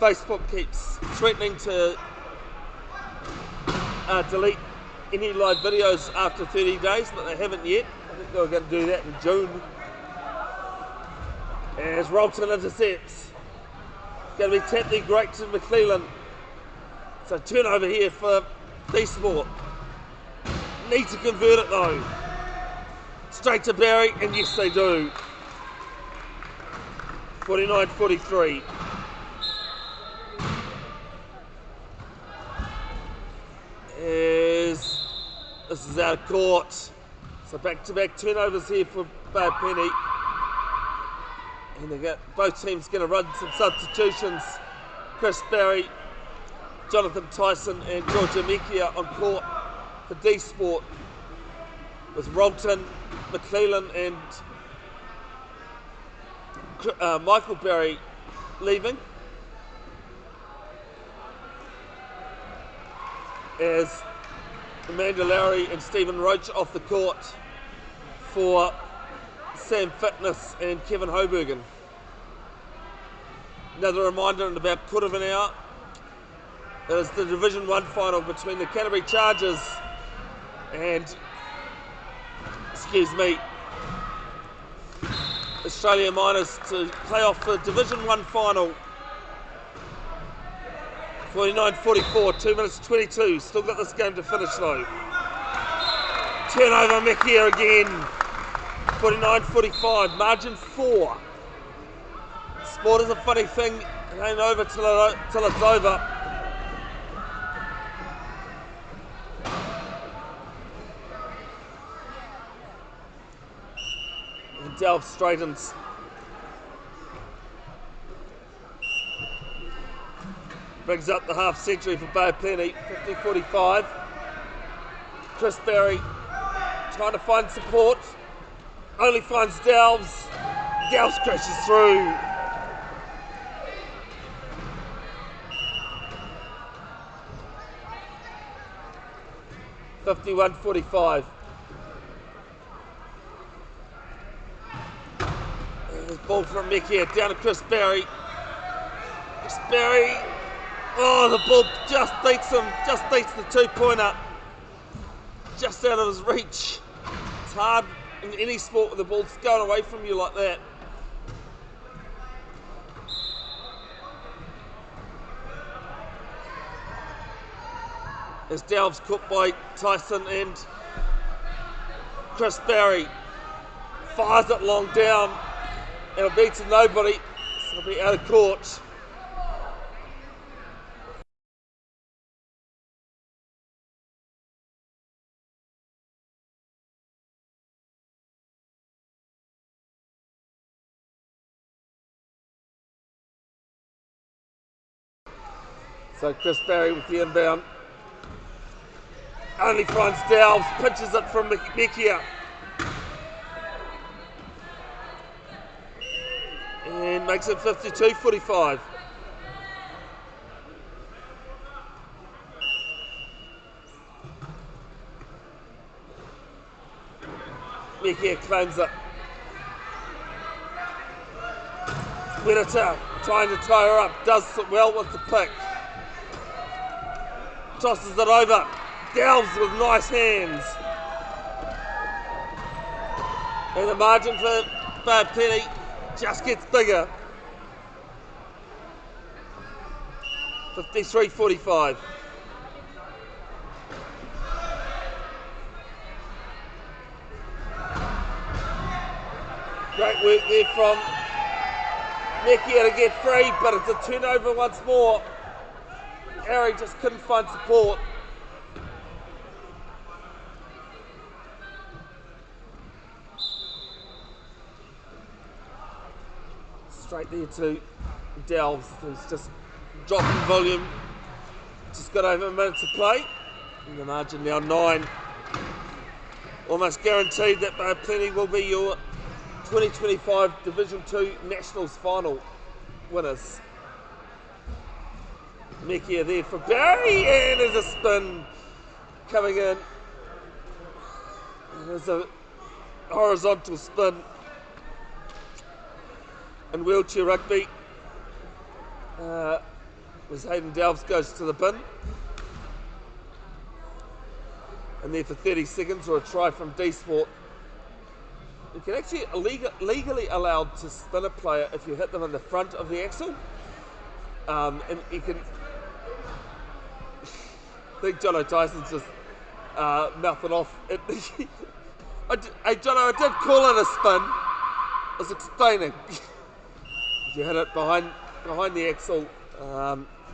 Facebook keeps threatening to delete any live videos after 30 days, but they haven't yet. I think they were going to do that in June. As Rolton intercepts. Going to be tapped there great to McClellan. So turnover here for dsport. Need to convert it though. Straight to Barry, and yes they do. 49-43. This is out of court. So back-to-back turnovers here for Bay of Plenty. And they got both teams going to run some substitutions. Chris Barry, Jonathan Tyson and Georgia Mekia on court for dsport, with Rolton, McClellan and Michael Barry leaving. As Amanda Lowry and Stephen Roach off the court for Sam Fitness and Kevin Hobergen. Another reminder in about quarter of an hour, it is the Division 1 final between the Canterbury Chargers and, Australia Miners to play off the Division 1 final. 49-44, 2 minutes 22. Still got this game to finish though. Turnover, Mekia again. 49-45, margin 4. Sport is a funny thing. It ain't over till it's over. And Delves straightens. Brings up the half century for Bay of Plenty, 50-45. Chris Barry trying to find support. Only finds Delves. Delves crashes through. $51-45. There's ball from Mekia down to Chris Barry. Chris Barry. Oh, the ball just beats him. Just beats the 2-pointer. Just out of his reach. It's hard in any sport when the ball's going away from you like that. As Delves caught by Tyson and Chris Barry fires it long down. It'll be to nobody, so it'll be out of court. So Chris Barry with the inbound. Only finds Delves, pinches it from Mekia. And makes it 52-45. Mekia claims it. Wirata trying to tie her up, does well with the pick. Tosses it over. Delves with nice hands. And the margin for Penny just gets bigger. 53-45. Great work there from Mekia to get free, but it's a turnover once more. Harry just couldn't find support. Straight there to Delves, who's just dropping volume. Just got over a minute to play. And the margin now 9. Almost guaranteed that Plenty will be your 2025 Division 2 Nationals final winners. Mekia there for Barry, and there's a spin coming in. There's a horizontal spin. And wheelchair rugby, as Hayden Delves goes to the bin. And there for 30 seconds, or a try from dsport. You can actually legally allowed to spin a player if you hit them in the front of the axle. And you can, I think Jono Tyson's just mouthing off. Hey Jono, I did call it a spin. I was explaining. If you hit it behind the axle,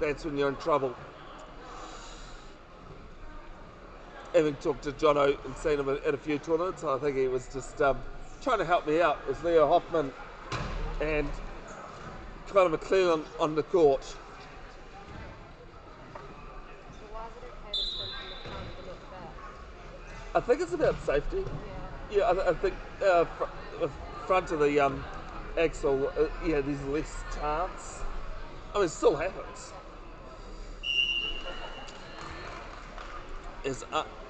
that's when you're in trouble. Having talked to Jono and seen him at a few tournaments, I think he was just trying to help me out. It was Leo Hoffman and Connor McClellan on the court. So why is it okay to spin from the front but not the back? I think it's about safety. Yeah. Yeah, I think the front of the axle, there's less chance. I mean, it still happens.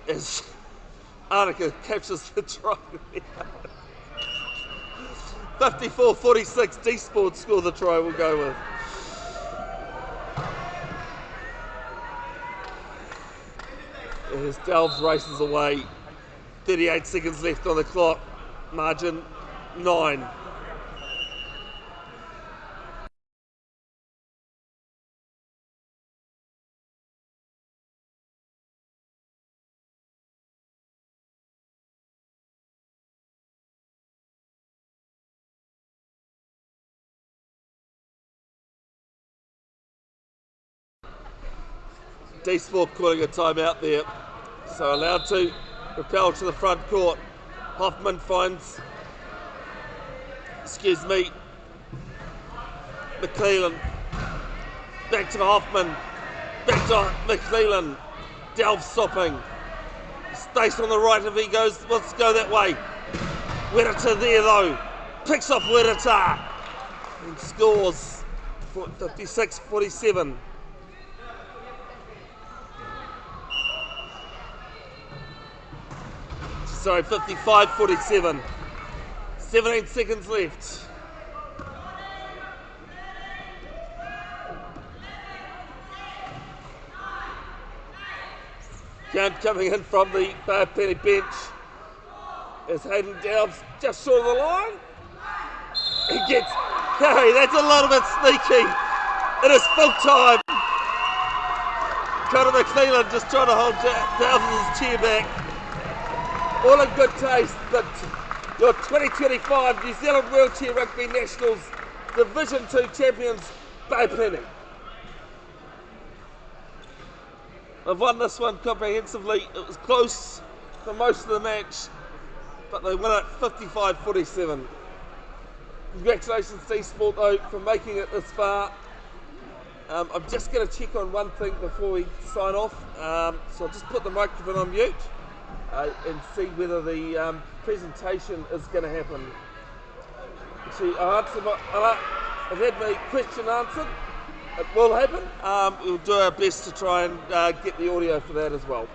As Arnica captures the try. 54-46, dsport score the try, we'll go with. As Delves races away, 38 seconds left on the clock, margin 9. dsport calling a timeout there, so allowed to propel to the front court. Hoffman finds, McClellan, back to Hoffman, back to McClellan, Delves stopping, Stace on the right if he goes, let's go that way. Wirata there though, picks off Wirata and scores 56-47. Sorry, 55-47. 17 seconds left. Count coming in from the Penny bench as Hayden Delves just short of the line. He gets, hey, that's a little bit sneaky. It is full time. Conor McClellan just trying to hold Dalton's chair back. All in good taste, but your 2025 New Zealand Wheelchair Rugby Nationals Division 2 champions, Bevin. They've won this one comprehensively. It was close for most of the match, but they won it 55-47. Congratulations dsport though for making it this far. I'm just going to check on one thing before we sign off, so I'll just put the microphone on mute and see whether the presentation is going to happen. See, I've had my question answered. It will happen. We'll do our best to try and get the audio for that as well.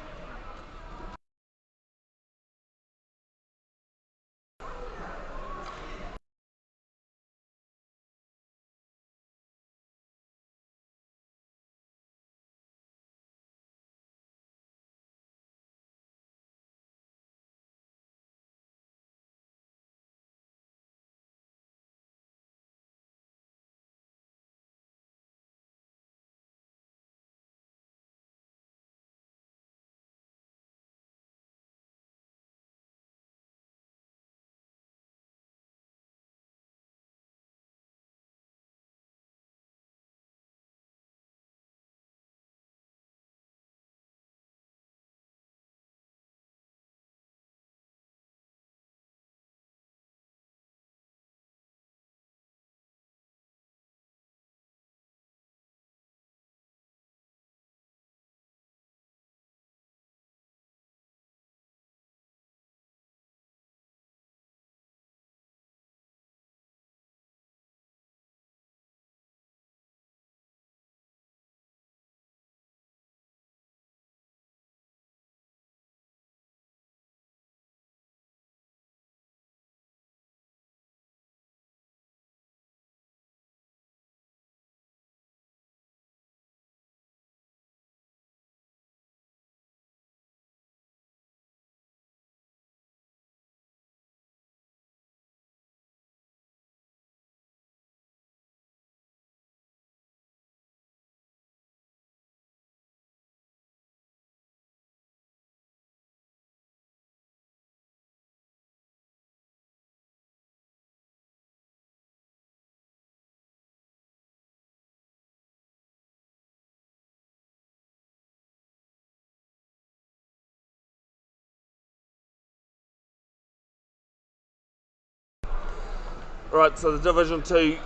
Right, so the Division 2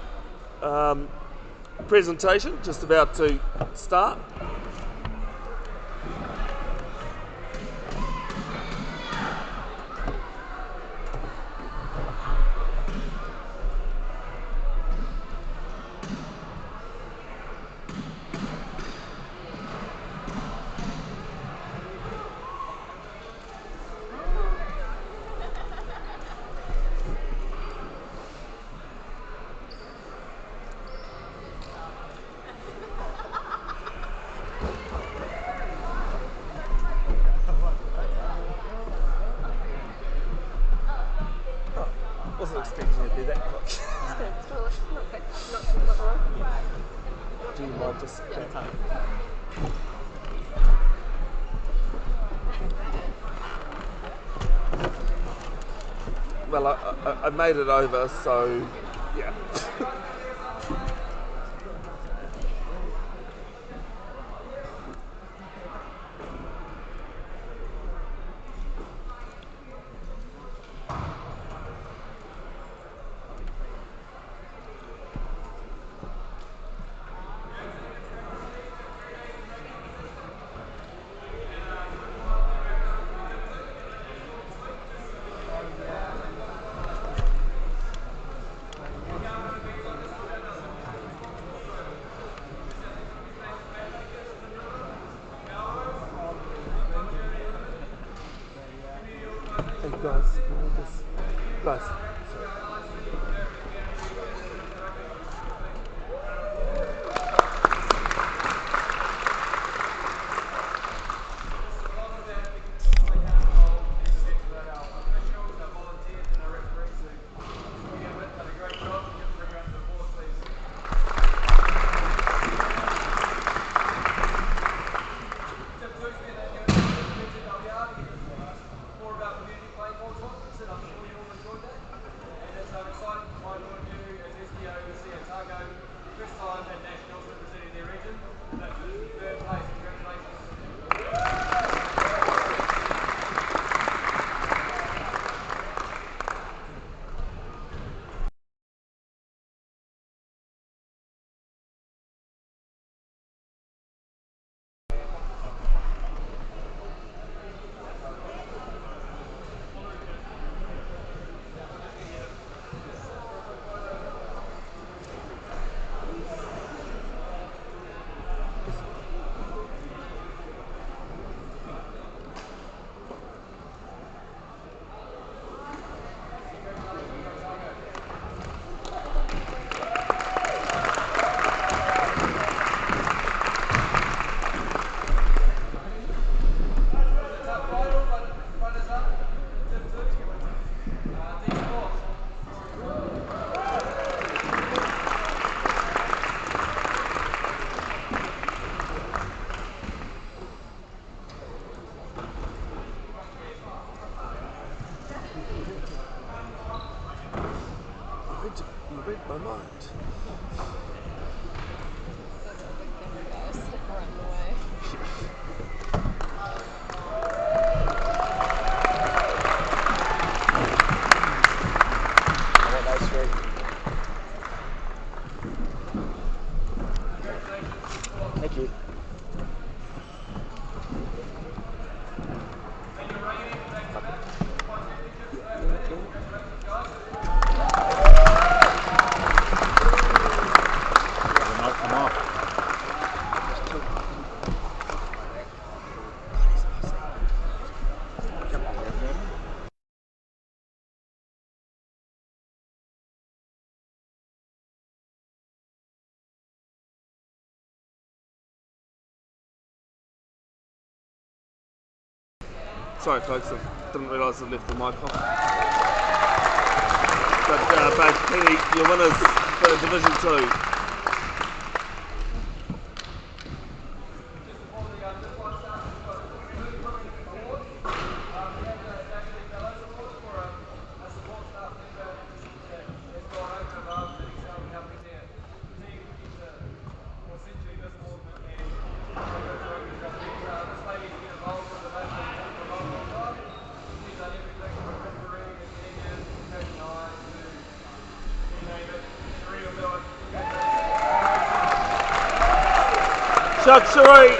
presentation just about to start. Wasn't expecting it to be that quick. Do you mind just Well, I made it over, so yeah. Hey guys, read my mind. That's a big camera guy sitting right in the way. Those three. Thank you. Sorry folks, I didn't realise I left the mic on. But Penny, your winners for Division 2. Chuck Sheree.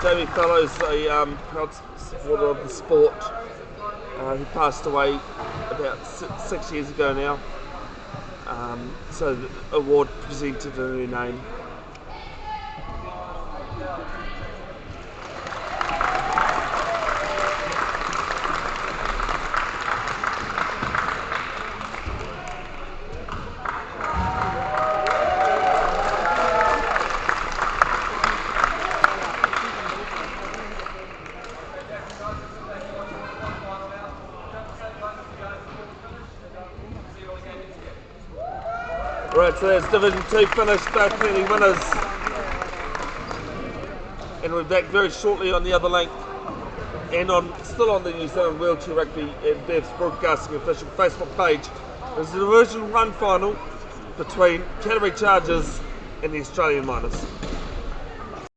Jamie Fellows, a proud supporter of the sport, who passed away about 6 years ago now. So the award presented a new name. Right, so that's Division 2 finished, both clearly winners. And we're back very shortly on the other link and still on the New Zealand Wheelchair Rugby and Bev's Broadcasting official Facebook page. There's the Division 1 final between Canterbury Chargers and the Australian Miners.